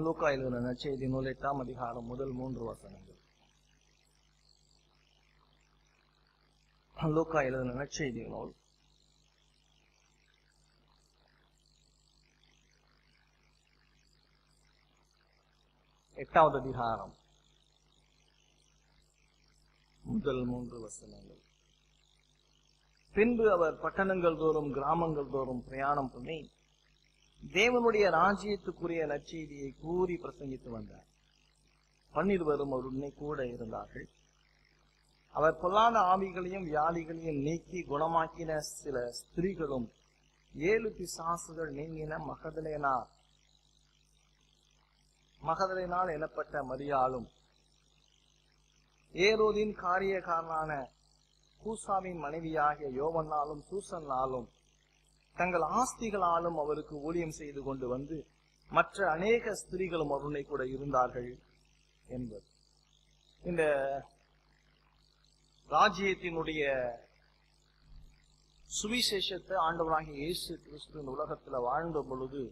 லூக்கா எழுதின நற்செய்தி நூல் 8ஆம் அதிகாரம் முதல் 3 வசனங்கள். லூக்கா எழுதின நற்செய்தி நூல் 8வது அதிகாரம் முதல் 3 வசனங்கள். பின்பு அவர் பட்டணங்கள் தோறும் கிராமங்கள் தோறும் பிரயாணம் பண்ணி தேவனுடைய ராஜ்யத்துக்குரிய நற்செய்தியை கூறி பிரசங்கித்து வந்தார். 12 அவருடனே கூட இருந்தார்கள். அவர் பொல்லாத ஆவிகளையும் வியாதிகளையும் நீக்கி குணமாக்கின சில ஸ்திரீகளும் 7 பிசாசுகள் நீங்கின மகதலேனாள் எனப்பட்ட மரியாளும் ஏரோதின் காரியக்காரனான கூசாவின் மனைவியாகிய யோவன்னாலும் சூசன்னாலும் தங்கள் ஆஸ்திகளாலும் அவருக்கு ஊழியம் செய்து கொண்டு வந்து மற்ற அநேக ஸ்திரீகளும் அவருடனே கூட இருந்தார்கள் என்பது. இந்த ராஜ்யத்தினுடைய சுவிசேஷத்தை ஆண்டவராகிய இயேசு கிறிஸ்து இந்த உலகத்துல வாழ்ந்த பொழுது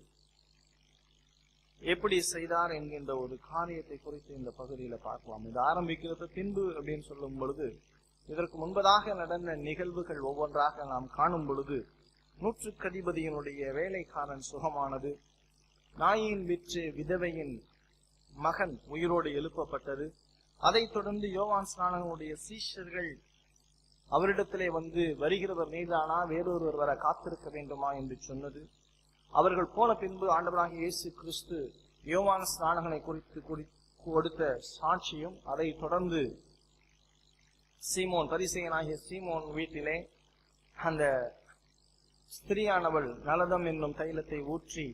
எப்படி செய்தார் என்கின்ற ஒரு காரியத்தை குறித்து இந்த பகுதியில பார்க்கலாம். இது ஆரம்பிக்கிறது பின்பு அப்படின்னு சொல்லும் பொழுது இதற்கு முன்பதாக நடந்த நிகழ்வுகள் ஒவ்வொன்றாக நாம் காணும் பொழுது நூற்றுக்கதிபதியினுடைய வேலைக்காரன் சுகமானது, நாயின் விற்று விதவையின் மகன் உயிரோடு எழுப்பப்பட்டது, அதைத் தொடர்ந்து யோவான் ஸ்நானனுடைய சீஷர்கள் அவரிடத்திலே வந்து வருகிறவர் நீதானா வேறொருவர் வர காத்திருக்க வேண்டுமா என்று சொன்னது, அவர்கள் போன பின்பு ஆண்டவராகிய இயேசு கிறிஸ்து யோவான் ஸ்நானகனை குறித்து கொடுத்த சாட்சியும், அதை தொடர்ந்து சீமோன் பரிசேயனாகிய சீமோன் வீட்டிலே அந்த ஸ்திரியானவள் நலதம் என்னும் தைலத்தை ஊற்றி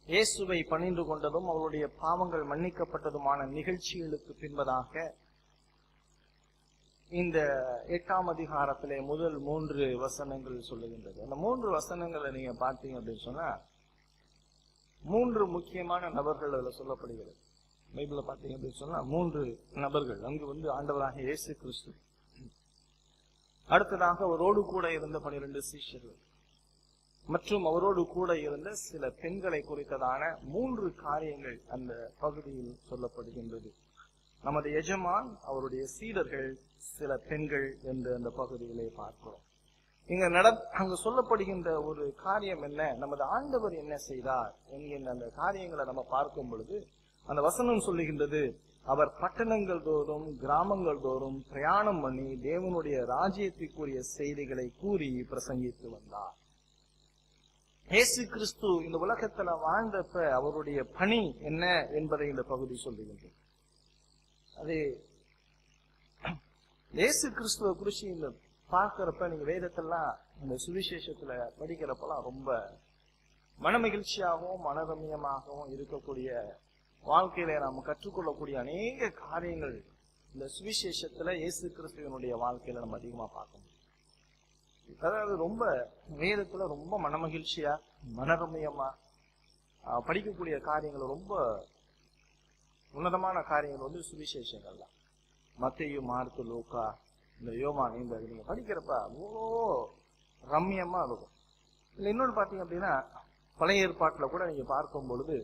இயேசுவை பணிந்து கொண்டதும் அவருடைய பாவங்கள் மன்னிக்கப்பட்டதுமான நிகழ்ச்சிகளுக்கு பின்பதாக இந்த 8ஆம் அதிகாரத்திலே முதல் 3 வசனங்கள் சொல்லுகின்றது. அந்த 3 வசனங்களை நீங்க பார்த்தீங்க அப்படின்னு சொன்னா 3 முக்கியமான நபர்கள் அதுல சொல்லப்படுகிறது. பைபிள்ல பார்த்தீங்க அப்படின்னு சொன்னா 3 நபர்கள். அங்கு வந்து ஆண்டவராக இயேசு கிறிஸ்து, அடுத்ததாக அவரோடு கூட இருந்த 12 சீஷர்கள் மற்றும் அவரோடு கூட இருந்த சில பெண்களை குறித்ததான 3 காரியங்கள் அந்த பகுதியில் சொல்லப்படுகின்றது. நமது எஜமான், அவருடைய சீடர்கள், சில பெண்கள் என்று அந்த பகுதியிலே பார்க்கிறோம். அங்கு சொல்லப்படுகின்ற ஒரு காரியம் என்ன, நமது ஆண்டவர் என்ன செய்தார் என்கின்ற அந்த காரியங்களை நம்ம பார்க்கும் பொழுது அந்த வசனம் சொல்லுகின்றது, அவர் பட்டணங்கள் தோறும் கிராமங்கள் தோறும் பிரயாணம் பண்ணி தேவனுடைய ராஜ்யத்திற்குரிய செய்திகளை கூறி பிரசங்கித்து வந்தார். இயேசு கிறிஸ்து இந்த உலகத்துல வாழ்ந்தப்ப அவருடைய பணி என்ன என்பதை இந்த பகுதி சொல்லுகின்றது. அது இயேசு கிறிஸ்துவ குறிச்சு இந்த பார்க்கிறப்ப நீங்க வேதத்தெல்லாம் இந்த சுவிசேஷத்துல படிக்கிறப்பெல்லாம் ரொம்ப மனமகிழ்ச்சியாகவும் மனரம்யமாகவும் இருக்கக்கூடிய வாழ்க்கையில நாம் கற்றுக்கொள்ளக்கூடிய அநேக காரியங்கள் இந்த சுவிசேஷத்துல இயேசு கிறிஸ்துவனுடைய வாழ்க்கையில நம்ம அதிகமா பார்க்க முடியும். அதாவது ரொம்ப வேதத்துல ரொம்ப மனமகிழ்ச்சியா மனரம்யமா படிக்கக்கூடிய காரியங்கள், ரொம்ப உன்னதமான காரியங்கள் வந்து சுவிசேஷங்கள் தான். மத்தேயு, மார்க்கு, லூக்கா, இந்த யோவான், இந்த நீங்க படிக்கிறப்ப அவ்வளோ ரம்யமா இருக்கும். இல்ல இன்னொன்று பாத்தீங்க அப்படின்னா பழைய ஏற்பாட்டுல கூட நீங்க பார்க்கும் பொழுது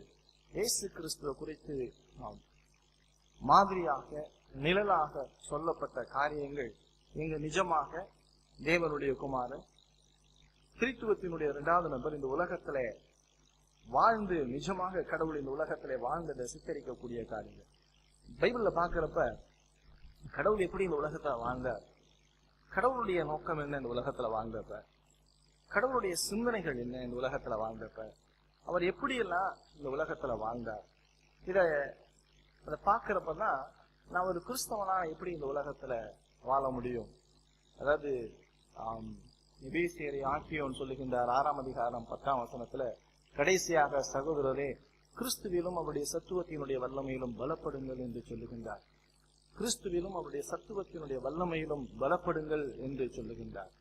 இயேசு கிறிஸ்துவ குறித்து மாதிரியாக நிழலாக சொல்லப்பட்ட காரியங்கள் இங்கு நிஜமாக தேவனுடைய குமாரன் திரித்துவத்தினுடைய 2வது நபர் இந்த உலகத்துல வாழ்ந்து நிஜமாக கடவுள் இந்த உலகத்திலே வாழ்ந்ததை சித்தரிக்கக்கூடிய காரியங்கள். பைபிள்ல பாக்குறப்ப கடவுள் எப்படி இந்த உலகத்துல வாழ்ந்தார், கடவுளுடைய நோக்கம் என்ன இந்த உலகத்துல வாழ்ந்தப்ப, கடவுளுடைய சிந்தனைகள் என்ன இந்த உலகத்துல வாழ்ந்தப்ப, அவர் எப்படியெல்லாம் இந்த உலகத்துல வாழ்ந்தார், இதை பாக்குறப்பதான் நான் ஒரு கிறிஸ்தவனா எப்படி இந்த உலகத்துல வாழ முடியும். அதாவது எபேசியரை ஆக்கியோன் சொல்லுகின்றார் 6ஆம் அதிகாரம் 10ஆம் வசனத்துல, கடைசியாக சகோதரரே கிறிஸ்துவிலும் அவருடைய சத்துவத்தினுடைய வல்லமையிலும் பலப்படுங்கள் என்று சொல்லுகின்றார். கிறிஸ்துவிலும் அவருடைய சத்துவத்தினுடைய வல்லமையிலும் பலப்படுங்கள் என்று சொல்லுகின்றார்.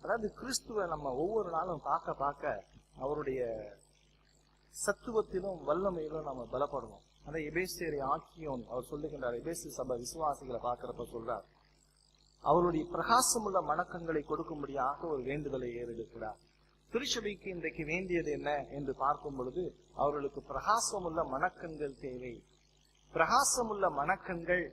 அதாவது கிறிஸ்துவ நம்ம ஒவ்வொரு நாளும் பார்க்க அவருடைய சத்துவத்திலும் வல்லமையிலும் நம்ம பலப்படுவோம். அதை எபேசியரை ஆக்கியோன் அவர் சொல்லுகின்றார். எபேசு சபை விசுவாசிகளை பார்க்கிறப்ப சொல்றார், அவருடைய பிரகாசமுள்ள மணக்கங்களை கொடுக்கும்படியாக ஒரு வேண்டுதலை ஏறெடுக்கிறார். திருச்சபைக்கு இன்றைக்கு வேண்டியது என்ன என்று பார்க்கும் பொழுது அவர்களுக்கு பிரகாசமுள்ள மனக்கண்கள் தேவை. பிரகாசமுள்ள மனக்கண்கள்,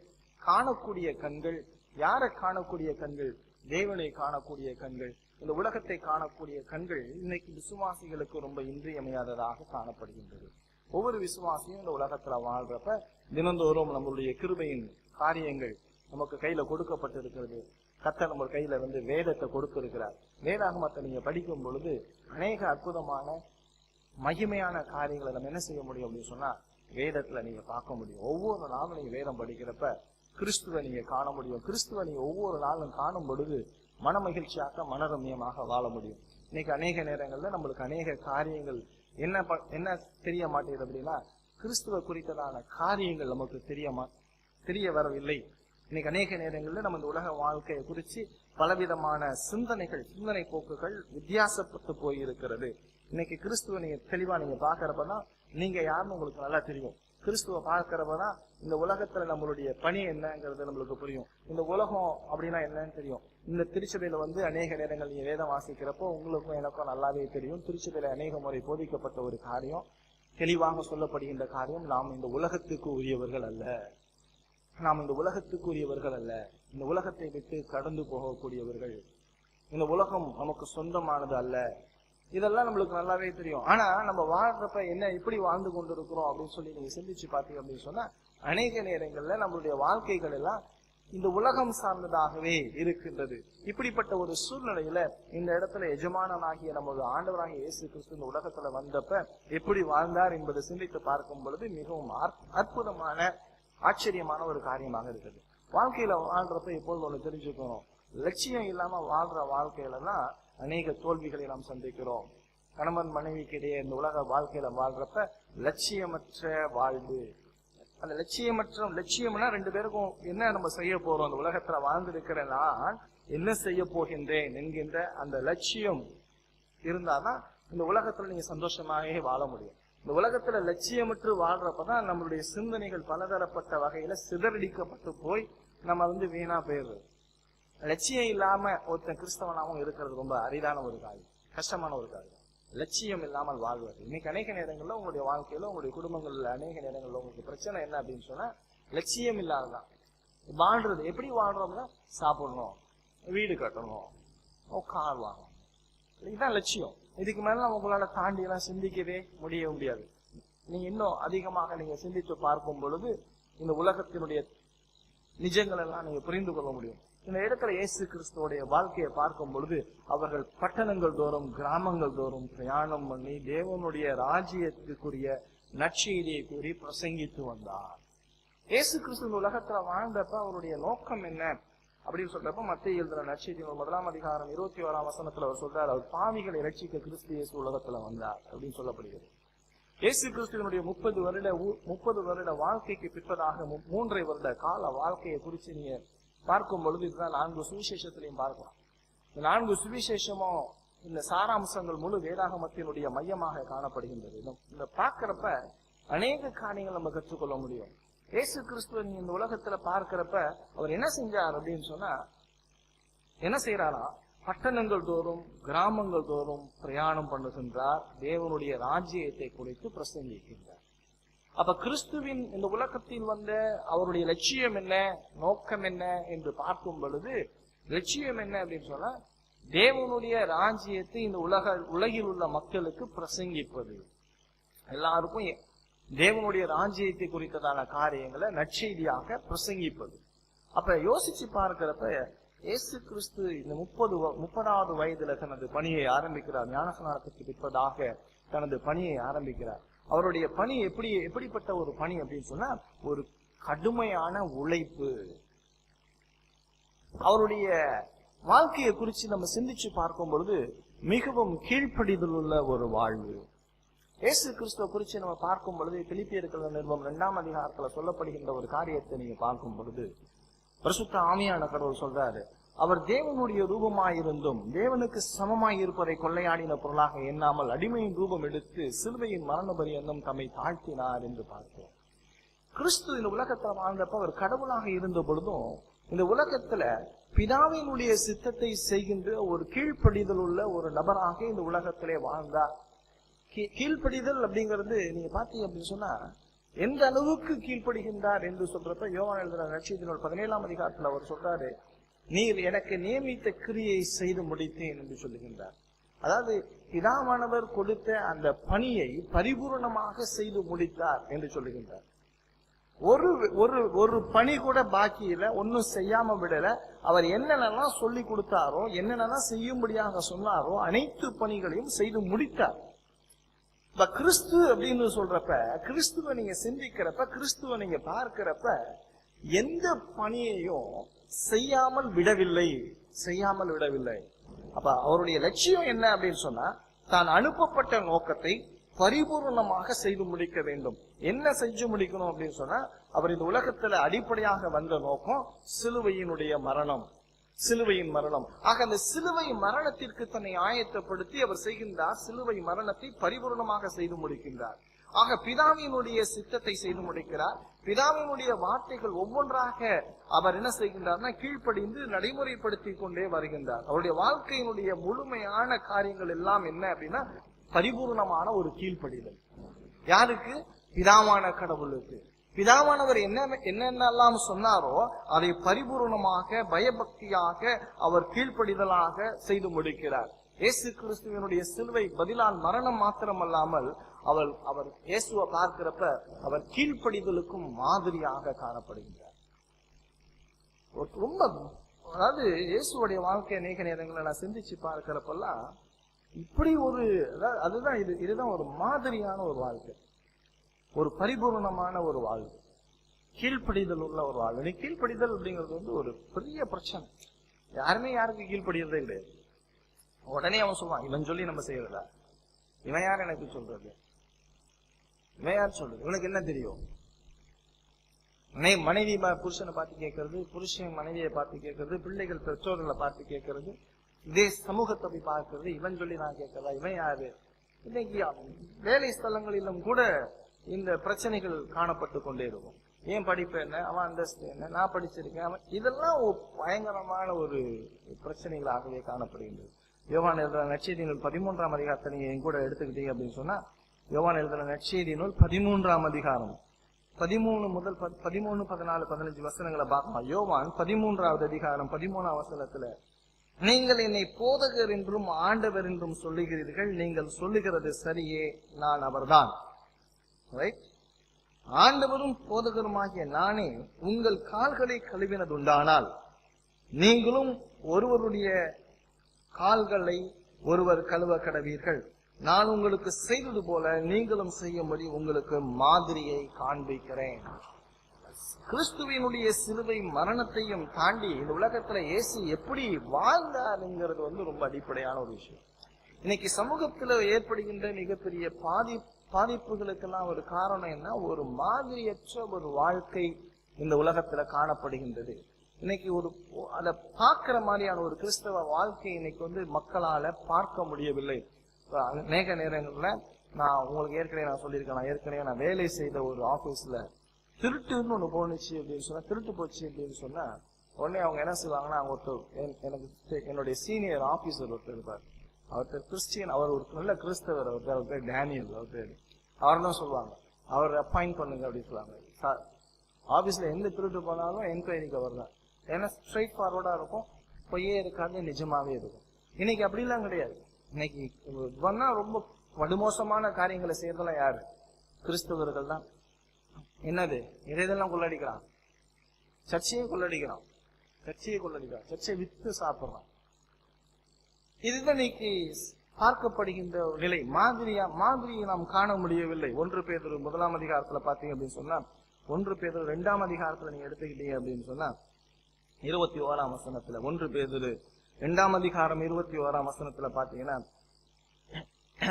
காணக்கூடிய கண்கள். யாரை காணக்கூடிய கண்கள்? தேவனை காணக்கூடிய கண்கள். இந்த உலகத்தை காணக்கூடிய கண்கள் இன்னைக்கு விசுவாசிகளுக்கு ரொம்ப இன்றியமையாததாக காணப்படுகின்றது. ஒவ்வொரு விசுவாசியும் இந்த உலகத்துல வாழ்றப்ப தினந்தோறும் நம்மளுடைய கிருபையின் காரியங்கள் நமக்கு கையில கொடுக்கப்பட்டிருக்கிறது. கர்த்தர் நம்ம கையில வேதத்தை கொடுத்திருக்கிறார். வேதாகமத்தை நீங்க படிக்கும் பொழுது அநேக அற்புதமான மகிமையான காரியங்களை நம்ம என்ன செய்ய முடியும் அப்படின்னு சொன்னா வேதத்துல நீங்க பார்க்க முடியும். ஒவ்வொரு நாளும் நீங்க வேதம் படிக்கிறப்ப கிறிஸ்துவை நீங்க காண முடியும். கிறிஸ்துவை நீங்க ஒவ்வொரு நாளும் காணும் பொழுது மன மகிழ்ச்சியாக மனரம்யமாக வாழ முடியும். இன்னைக்கு அநேக நேரங்கள்ல நம்மளுக்கு அநேக காரியங்கள் என்ன தெரிய மாட்டேங்குது அப்படின்னா கிறிஸ்துவ குறித்ததான காரியங்கள் நமக்கு தெரிய வரவில்லை. இன்னைக்கு அநேக நேரங்கள்ல நம்ம இந்த உலக வாழ்க்கையை குறிச்சு பலவிதமான சிந்தனை போக்குகள் வித்தியாசப்பட்டு போயிருக்கிறது. இன்னைக்கு கிறிஸ்துவ நீங்க தெளிவா நீங்க பாக்குறப்பதான் நீங்க யாருன்னு உங்களுக்கு நல்லா தெரியும். கிறிஸ்துவ பார்க்கிறப்பதான் இந்த உலகத்துல நம்மளுடைய பணி என்னங்கிறது நம்மளுக்கு புரியும். இந்த உலகம் அப்படின்னா என்னன்னு தெரியும். இந்த திருச்சபையில அநேக நேரங்கள் நீங்க வேதம் வாசிக்கிறப்போ உங்களுக்கும் எனக்கும் நல்லாவே தெரியும். திருச்சபையில அநேக முறை போதிக்கப்பட்ட ஒரு காரியம், தெளிவாக சொல்லப்படுகின்ற காரியம், நாம் இந்த உலகத்துக்கு உரியவர்கள் அல்ல. நாம் இந்த உலகத்துக்குரியவர்கள் அல்ல. இந்த உலகத்தை விட்டு கடந்து போகக்கூடியவர்கள். இந்த உலகம் நமக்கு சொந்தமானது அல்ல. இதெல்லாம் நம்மளுக்கு நல்லாவே தெரியும். ஆனா நம்ம வாழ்றப்ப என்ன எப்படி வாழ்ந்து கொண்டிருக்கிறோம் அப்படின்னு சொல்லி நீங்க சிந்திச்சு பார்த்தீங்க அப்படின்னு சொன்னா அநேக நேரங்கள்ல நம்மளுடைய வாழ்க்கைகள் எல்லாம் இந்த உலகம் சார்ந்ததாகவே இருக்கின்றது. இப்படிப்பட்ட ஒரு சூழ்நிலையில இந்த இடத்துல எஜமானனாகிய நம்மளுடைய ஆண்டவராகிய இயேசு கிறிஸ்து இந்த உலகத்துல வந்தப்ப எப்படி வாழ்ந்தார் என்பதை சிந்தித்து பார்க்கும் பொழுது மிகவும் அற்புதமான ஆச்சரியமான ஒரு காரியமாக இருக்குது. வாழ்க்கையில வாழ்றப்ப எப்போது ஒண்ணு தெரிஞ்சுக்கணும், லட்சியம் இல்லாம வாழ்ற வாழ்க்கையில தான் அநேக தோல்விகளை நாம் சந்திக்கிறோம். கணவன் மனைவிக்கு இடையே இந்த உலக வாழ்க்கையில வாழ்றப்ப லட்சியமற்ற வாழ்வு. அந்த லட்சியம்னா ரெண்டு பேருக்கும் என்ன நம்ம செய்ய போறோம், அந்த உலகத்துல வாழ்ந்திருக்கிற நான் என்ன செய்ய போகின்றேன் என்கின்ற அந்த லட்சியம் இருந்தாதான் இந்த உலகத்துல நீங்க சந்தோஷமாகவே வாழ முடியும். இந்த உலகத்துல லட்சியமற்று வாழ்றப்பதான் நம்மளுடைய சிந்தனைகள் பலதரப்பட்ட வகையில சிதறடிக்கப்பட்டு போய் நம்ம வீணா போயிடுறது. லட்சியம் இல்லாம ஒருத்தன் கிறிஸ்தவனாகவும் இருக்கிறது ரொம்ப அரிதான ஒரு காரியம், கஷ்டமான ஒரு காரியம். லட்சியம் இல்லாமல் வாழ்வது. இன்னைக்கு அநேக நேரங்கள்ல உங்களுடைய வாழ்க்கையில உங்களுடைய குடும்பங்கள்ல அநேக நேரங்கள்ல உங்களுக்கு பிரச்சனை என்ன அப்படின்னு சொன்னா லட்சியம் இல்லாததான் வாழ்றது. எப்படி வாழ்றோம்னா சாப்பிடணும், வீடு கட்டணும், கார் வாங்கணும், இதுதான் லட்சியம். இதுக்கு மேல உங்களால தாண்டி எல்லாம் சிந்திக்கவே முடியாது. நீங்க இன்னும் அதிகமாக நீங்க சிந்தித்து பார்க்கும் பொழுது இந்த உலகத்தினுடைய நிஜங்கள் எல்லாம் நீங்க புரிந்து கொள்ள முடியும். இந்த இடத்துல இயேசு கிறிஸ்துவோடைய வாழ்க்கையை பார்க்கும் பொழுது அவர்கள் பட்டணங்கள் தோறும் கிராமங்கள் தோறும் பிரயாணம் பண்ணி தேவனுடைய ராஜ்யத்துக்குரிய நற்செய்தியை கூறி பிரசங்கித்து வந்தார். இயேசு கிறிஸ்து இந்த உலகத்துல வாழ்ந்தப்ப அவருடைய நோக்கம் என்ன அப்படின்னு சொல்றப்ப மத்திய எழுதுற நற்செய்தி 1:21 அவர் சொல்றாரு, அவர் பாவிகளை ரட்சிக்க கிறிஸ்து இயேசு உலகத்துல வந்தார் அப்படின்னு சொல்லப்படுகிறது. இயேசு கிறிஸ்துவனுடைய 30 வருட வாழ்க்கைக்கு பிற்பதாக 3 வருட கால வாழ்க்கையை குறித்து நீங்க பார்க்கும் பொழுது இதுதான் 4 சுவிசேஷத்திலையும் பார்க்கலாம். இந்த 4 சுவிசேஷமும் இந்த சாராம்சங்கள் முழு வேதாகமத்தினுடைய மையமாக காணப்படுகின்றது. இந்த பார்க்கிறப்ப அநேக காரியங்கள் நம்ம கற்றுக்கொள்ள முடியும். இயேசு கிறிஸ்துவ நீங்க இந்த உலகத்துல பார்க்கிறப்ப அவர் என்ன செஞ்சார் அப்படின்னு சொன்னா என்ன செய்யறாரா, பட்டணங்கள் தோறும் கிராமங்கள் தோறும் பிரயாணம் பண்ணுகின்றார், தேவனுடைய ராஜ்யத்தை குறித்து பிரசங்கிக்கின்றார். அப்ப கிறிஸ்துவின் இந்த உலகத்தில் வந்த அவருடைய லட்சியம் என்ன, நோக்கம் என்ன என்று பார்க்கும் பொழுது லட்சியம் என்ன அப்படின்னு சொன்னா தேவனுடைய ராஜ்யத்தை இந்த உலகில் உள்ள மக்களுக்கு பிரசங்கிப்பது, எல்லாருக்கும் தேவனுடைய ராஜ்யத்தை குறித்ததான காரியங்களை நற்செய்தியாக பிரசங்கிப்பது. அப்ப யோசிச்சு பார்க்கிறப்ப இயேசு கிறிஸ்து இந்த 30வது வயதுல தனது பணியை ஆரம்பிக்கிறார். ஞானஸ்நானத்துக்கு பிற்பதாக தனது பணியை ஆரம்பிக்கிறார். அவருடைய பணி எப்படிப்பட்ட ஒரு பணி அப்படின்னு சொன்னா ஒரு கடுமையான உழைப்பு. அவருடைய வாழ்க்கையை குறித்து நம்ம சிந்திச்சு பார்க்கும் பொழுது மிகவும் கீழ்ப்படிதல் உள்ள ஒரு வாழ்வு. இயேசு கிறிஸ்துவ குறித்து நம்ம பார்க்கும் பொழுது பிலிப்பியர்கள் நிருபம் 2ஆம் அதிகாரத்துல சொல்லப்படுகின்ற ஒரு காரியத்தை நீங்க பார்க்கும் பொழுது பரிசுத்த ஆவியான கடவுள் சொல்றாரு, அவர் தேவனுடைய ரூபமாயிருந்தும் தேவனுக்கு சமமாய் இருப்பதை கொள்ளையாடின பொருளாக எண்ணாமல் அடிமையின் ரூபம் எடுத்து சிலுவையின் மரண பரியந்தம் தம்மை தாழ்த்தினார் என்று பார்க்கிறோம். கிறிஸ்து இந்த உலகத்துல வாழ்ந்தப்ப அவர் கடவுளாக இருந்த பொழுதும் இந்த உலகத்துல பிதாவினுடைய சித்தத்தை செய்கின்ற ஒரு கீழ்ப்படிதல் உள்ள ஒரு நபராக இந்த உலகத்திலே வாழ்ந்தார். கீழ்ப்படிதல் அப்படிங்கிறது நீங்க பாத்தீங்க அப்படின்னு சொன்னா எந்த அளவுக்கு கீழ்ப்படுகின்றார் என்று சொல்றப்ப யோவான் எழுதின நற்செய்தியினுள் 17ஆம் அதிகாரத்தில் அவர் சொல்றாரு, நீர் எனக்கு நியமித்த கிரியை செய்து முடித்தேன் என்று சொல்லுகின்றார். அதாவது பிதாவானவர் கொடுத்த அந்த பணியை பரிபூர்ணமாக செய்து முடித்தார் என்று சொல்லுகின்றார். ஒரு பணி கூட பாக்கி இல்ல, ஒன்னும் செய்யாம விடல. அவர் என்னென்னலாம் சொல்லி கொடுத்தாரோ, என்னென்னலாம் செய்யும்படியாக சொன்னாரோ அனைத்து பணிகளையும் செய்து முடித்தார். இப்ப கிறிஸ்து அப்படின்னு சொல்றப்ப, கிறிஸ்துவ நீங்க சிந்திக்கிறப்ப, கிறிஸ்துவ நீங்க பார்க்கிறப்ப எந்த பணியையும் செய்யாமல் விடவில்லை. அப்ப அவருடைய லட்சியம் என்ன அப்படின்னு சொன்னா, தான் அனுப்பப்பட்ட நோக்கத்தை பரிபூர்ணமாக செய்து முடிக்க வேண்டும். என்ன செஞ்சு முடிக்கணும் அப்படின்னு சொன்னா, அவர் இந்த உலகத்துல அடிப்படையாக வந்த நோக்கம் சிலுவையினுடைய மரணம். ஆக அந்த சிலுவை மரணத்திற்கு தன்னை ஆயத்தப்படுத்தி அவர் செய்கின்றார். சிலுவை மரணத்தை பரிபூர்ணமாக செய்து முடிக்கின்றார். ஆக பிதாவினுடைய சித்தத்தை செய்து முடிக்கிறார். பிதாவினுடைய வார்த்தைகள் ஒவ்வொன்றாக அவர் என்ன செய்கின்றார்னா கீழ்ப்படிந்து நடைமுறைப்படுத்தி கொண்டே வருகின்றார். அவருடைய வாழ்க்கையினுடைய முழுமையான காரியங்கள் எல்லாம் என்ன அப்படின்னா பரிபூர்ணமான ஒரு கீழ்ப்படிதல். யாருக்கு? பிதாவான கடவுளுக்கு. பிதாவானவர் என்னென்னலாம் சொன்னாரோ அதை பரிபூர்ணமாக பயபக்தியாக அவர் கீழ்ப்படிதலாக செய்து முடிக்கிறார். இயேசு கிறிஸ்துவனுடைய சிலுவை பதிலால் மரணம் மாத்திரமல்லாமல் அவர் இயேசுவை பார்க்கிறப்ப அவர் கீழ்ப்படிதலுக்கும் மாதிரியாக காணப்படுகிறார். ரொம்ப அதாவது இயேசுடைய வாழ்க்கை அநேக நேரங்களை நான் சிந்திச்சு பார்க்கிறப்பெல்லாம் இப்படி ஒரு இதுதான் ஒரு மாதிரியான ஒரு வாழ்க்கை, ஒரு பரிபூர்ணமான ஒரு வாழ்வு, கீழ்ப்படிதல் உள்ள ஒரு வாழ்வு. கீழ்ப்படிதல் அப்படிங்கிறது வந்து ஒரு பெரிய பிரச்சனை. யாருமே யாருக்கு கீழ்ப்படியறதே கிடையாது. உடனே அவன் சொல்லுவான், இவன் சொல்லி நம்ம செய்யறதா, இவன் யார் எனக்கு சொல்றது, இவன் யார் சொல்றது, இவனுக்கு என்ன தெரியும். மனைவி புருஷனை பார்த்து கேட்கறது, புருஷன் மனைவியை பார்த்து கேட்கறது, பிள்ளைகள் பெற்றோர்களை பார்த்து கேட்கறது, இதே சமூகத்தை போய் பார்க்கறது, இவன் சொல்லி நான் கேட்கறதா, இவன் யாரு. இன்னைக்கு வேலை ஸ்தலங்களிலும் கூட இந்த பிரச்சனைகள் காணப்பட்டு கொண்டே இருக்கும். ஏன் படிப்பு என்ன, அவன் அந்தஸ்து என்ன, நான் படிச்சிருக்கேன், அவன், இதெல்லாம் பயங்கரமான ஒரு பிரச்சனைகளாகவே காணப்படுகின்றது. யோவான் எழுதின நற்செய்தியினுள் 13ஆம் அதிகாரத்தை நீங்க என் கூட எடுத்துக்கிட்டீங்க அப்படின்னு சொன்னா, யோவான் எழுதின நற்செய்தியினுள் 13ஆம் அதிகாரம் 13 முதல் 13, 14, 15 வசனங்களை பார்க்கலாம். யோவான் 13ஆவது அதிகாரம் 13ஆம் வசனத்துல, நீங்கள் என்னை போதகர் என்றும் ஆண்டவர் என்றும் சொல்லுகிறீர்கள், நீங்கள் சொல்லுகிறது சரியே, நான் அவர்தான். ஆண்டவரும் போதகருமாகிய நானே உங்கள் கால்களை கழுவினதுண்டானால் நீங்களும் ஒருவருடைய கால்களை ஒருவர் கழுவ கடவீர்கள். நான் உங்களுக்கு செய்தது போல நீங்களும் செய்யும்படி உங்களுக்கு மாதிரியை காண்பிக்கிறேன். கிறிஸ்துவினுடைய சிலுவை மரணத்தையும் தாண்டி இந்த உலகத்துல இயேசு எப்படி வாழ்ந்தாருங்கிறது வந்து ரொம்ப அடிப்படையான ஒரு விஷயம். இன்னைக்கு சமூகத்துல ஏற்படுகின்ற மிகப்பெரிய பாதிப்புகளுக்கெல்லாம் ஒரு காரணம் என்ன, ஒரு மாதிரியற்ற ஒரு வாழ்க்கை இந்த உலகத்துல காணப்படுகின்றது. இன்னைக்கு அதை பார்க்கிற மாதிரியான ஒரு கிறிஸ்தவ வாழ்க்கை இன்னைக்கு வந்து மக்களால பார்க்க முடியவில்லை. அநேக நேரங்கள்ல நான் உங்களுக்கு ஏற்கனவே நான் வேலை செய்த ஒரு ஆபீஸ்ல திருட்டுன்னு ஒண்ணு போனுச்சு அப்படின்னு சொன்னா, திருட்டு போச்சு அப்படின்னு சொன்னா உடனே அவங்க என்ன செய்வாங்கன்னா, எனக்கு என்னுடைய சீனியர் ஆபீசர் ஒருத்தர் இருப்பார், அவர் கிறிஸ்டியன், அவர் ஒரு நல்ல கிறிஸ்தவர், அவர் பேர் டேனியல், அவர் தான் சொல்லுவாங்க, அவர் அப்பாயிண்ட் பண்ணுங்க அப்படின்னு சொல்லுவாங்க. சார் ஆபீஸ்ல எந்த திருட்டு போனாலும் என்கொயரிக்கு அவர் தான், ஏன்னா ஸ்ட்ரைட் ஃபார்வர்டா இருக்கும், பொய்யே இருக்காது, நிஜமாவே இருக்கும். இன்னைக்கு அப்படிலாம் கிடையாது. இன்னைக்கு ரொம்ப படுமோசமான காரியங்களை செய்யறதெல்லாம் யாரு? கிறிஸ்தவர்கள் தான். என்னது இதெல்லாம் கொள்ளடிக்கிறான், சர்ச்சையை கொள்ளடிக்கிறான், சர்ச்சையை வித்து சாப்பிடுறான். இதுதான் இன்னைக்கு பார்க்கப்படுகின்ற நிலை. மாதிரியை நாம் காண முடியவில்லை. 1 பேதுரு 1ஆம் அதிகாரத்துல பாத்தீங்க அப்படின்னு சொன்னா, 1 பேதுரு 2ஆம் அதிகாரத்துல நீங்க எடுத்துக்கிட்டீங்க அப்படின்னு சொன்னா 21ஆம் வசனத்துல, 1 பேதுரு 2ஆம் அதிகாரம் 21ஆம் வசனத்துல பாத்தீங்கன்னா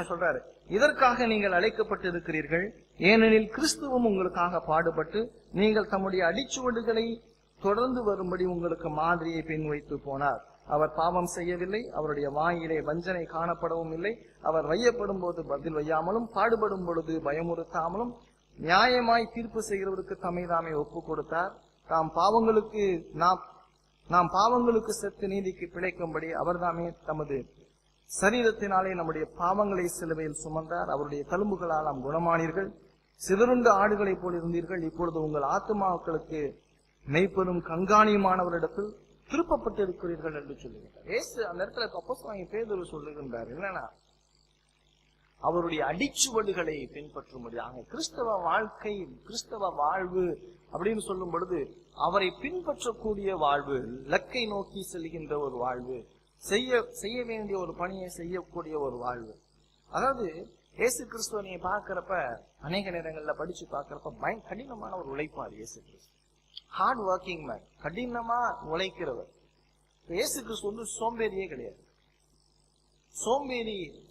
சொல்றாரு, இதற்காக நீங்கள் அழைக்கப்பட்டிருக்கிறீர்கள், ஏனெனில் கிறிஸ்துவும் உங்களுக்காக பாடுபட்டு நீங்கள் தம்முடைய அடிச்சுவடுகளை தொடர்ந்து வரும்படி உங்களுக்கு மாதிரியை பின் வைத்து போனார். அவர் பாவம் செய்யவில்லை, அவருடைய வாயிலே வஞ்சனை காணப்படவும் இல்லை. அவர் வையப்படும் போது பதில் வையாமலும், பாடுபடும் பொழுது பயமுறுத்தாமலும், நியாயமாய் தீர்ப்பு செய்கிறவருக்கு தம்மை தாமே ஒப்பு கொடுத்தார். தாம் நாம் பாவங்களுக்கு செத்து நீதிக்கு பிழைக்கும்படி அவர்தாமே தமது சரீரத்தினாலே நம்முடைய பாவங்களை சிலுவையில் சுமந்தார். அவருடைய தழும்புகளால் நாம் குணமானீர்கள். சிதறுண்ட ஆடுகளை போல் இருந்தீர்கள். இப்பொழுது உங்கள் ஆத்துமாக்களுக்கு மெய்ப்பெரும் கண்காணியுமானவரிடத்தில் திருப்பப்பட்டு இருக்கிறீர்கள் என்று சொல்லுகிறார். ஏசு அந்த இடத்துல அப்போஸ்தலனாகிய பேதுரு சொல்லுகின்றார் என்னன்னா, அவருடைய அடிச்சுவடுகளை பின்பற்றும்படியாக கிறிஸ்தவ வாழ்க்கை, கிறிஸ்தவ வாழ்வு அப்படின்னு சொல்லும் பொழுது அவரை பின்பற்றக்கூடிய வாழ்வு, இலக்கை நோக்கி செல்கின்ற ஒரு வாழ்வு, செய்ய வேண்டிய ஒரு பணியை செய்யக்கூடிய ஒரு வாழ்வு. அதாவது இயேசு கிறிஸ்துவ நீங்க பாக்குறப்ப, அநேக நேரங்கள்ல படிச்சு பாக்குறப்ப கடினமான ஒரு உழைப்பார் இயேசு கிறிஸ்து. ஹார்ட் ஒர்க்கிங் மேன், கடினமா உழைக்கிறவர். இயேசு கிறிஸ்து வந்து சோம்பேறியே கிடையாது.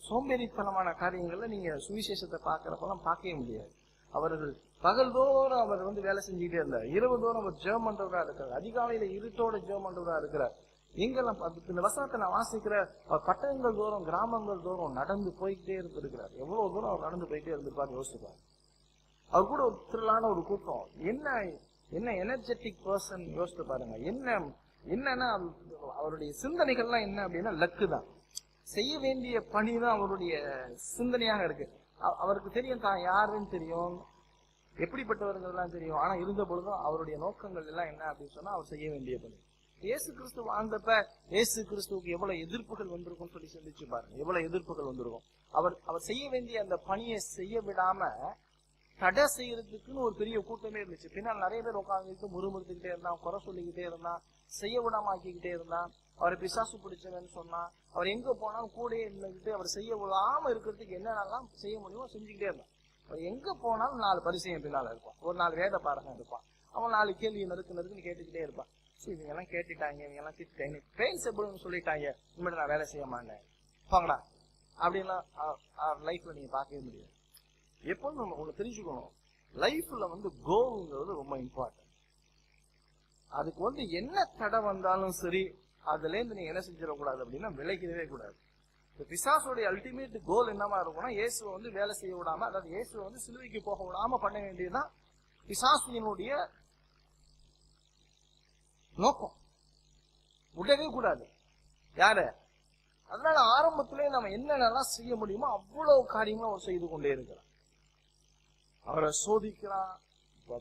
சோம்பேறித்தனமான காரியங்கள்ல நீங்க சுவிசேஷத்தை பாக்குறப்பெல்லாம் பார்க்கவே முடியாது. அவர்கள் பகல் தோறும் அவர் வந்து வேலை செஞ்சுக்கிட்டே இருந்தார். இரவு தோறும் அவர் ஜெபம் பண்றவரா இருக்கிறார். அதிகாலையில இருட்டோட ஜெபம் பண்றவரா இருக்கிறார். எங்கெல்லாம் இந்த வசனத்தை நான் வாசிக்கிற பட்டணங்கள் தோறும், கிராமங்கள் தோறும் நடந்து போய்கிட்டே இருந்திருக்கிறார். எவ்வளவு தூரம் அவர் நடந்து போயிட்டே இருந்திருப்பாரு யோசிப்பார். அவர் கூட ஒரு திரளான ஒரு கூட்டம். என்ன எனர்ஜெட்டிக் பர்சன் யோசித்து பாருங்க. என்னன்னா அவருடைய சிந்தனைகள்லாம் என்ன அப்படின்னா லக்கு தான். செய்ய வேண்டிய பணிதான் அவருடைய சிந்தனையாக இருக்கு. அவருக்கு தெரியும் தான் யாருன்னு தெரியும், எப்படிப்பட்டவர்கள் தெரியும். ஆனா இருந்த பொழுதும் அவருடைய நோக்கங்கள் எல்லாம் என்ன அப்படின்னு சொன்னா அவர் செய்ய வேண்டிய பணி. இயேசு கிறிஸ்து வாழ்ந்தப்ப இயேசு கிறிஸ்துவுக்கு எவ்வளவு எதிர்ப்புகள் வந்திருக்கும் சொல்லி சிந்திச்சு பாருங்க. எவ்வளவு எதிர்ப்புகள் வந்திருக்கும். அவர் செய்ய வேண்டிய அந்த பணியை செய்ய விடாம தடை செய்யறதுக்குன்னு ஒரு பெரிய கூட்டமே இருந்துச்சு. பின்னால் நிறைய பேர் உட்காந்துட்டு முறுமுறுத்துக்கிட்டே இருந்தான், குறை சொல்லிக்கிட்டே இருந்தான், செய்ய விடாம ஆக்கிக்கிட்டே இருந்தான். அவரை பிசாசு பிடிச்சவன்னு சொன்னா, அவர் எங்க போனாலும் கூட இருந்துகிட்டு அவர் செய்ய விடாம இருக்கிறதுக்கு என்னென்னலாம் செய்ய முடியுமோ செஞ்சுக்கிட்டே இருந்தான். அவர் எங்க போனாலும் 4 பரிசையும் பின்னால இருப்பான், ஒரு 4 வேத பாரகம் இருப்பான், அவன் 4 கேள்வி நறுக்குன்னு கேட்டுக்கிட்டே இருப்பான். சரி இவங்க எல்லாம் கேட்டுட்டாங்க, இவங்க எல்லாம் திட்டாங்க, பேசப்படுன்னு சொல்லிட்டாங்க, இனிமேட்டு நான் வேலை செய்ய மாட்டேன் போங்கடா அப்படின்லாம் லைஃப்ல நீங்க பார்க்கவே முடியாது. எப்போதும் நம்ம ஒண்ணு தெரிஞ்சுக்கணும், லைஃப்ல வந்து கோல்ங்கிறது ரொம்ப இம்பார்ட்டன்ட். அதுக்கு வந்து என்ன தடை வந்தாலும் சரி, அதுல இருந்து நீங்க என்ன செஞ்சிடக்கூடாது அப்படின்னா விலகிடவே கூடாது. பிசாசுடைய அல்டிமேட் கோல் என்னவா இருக்கும்னா, இயேசுவை வந்து வேலை செய்ய விடாம, அதாவது இயேசுவை வந்து சிலுவைக்கு போக விடாம பண்ண வேண்டியதுதான் பிசாசுடைய நோக்கம். விடவே கூடாது யாரு. அதனால ஆரம்பத்திலே நம்ம என்னென்னலாம் செய்ய முடியுமோ அவ்வளவு காரியங்களும் அவர் செய்து கொண்டே இருக்கிறார். அவரை சோதிக்கிறான்,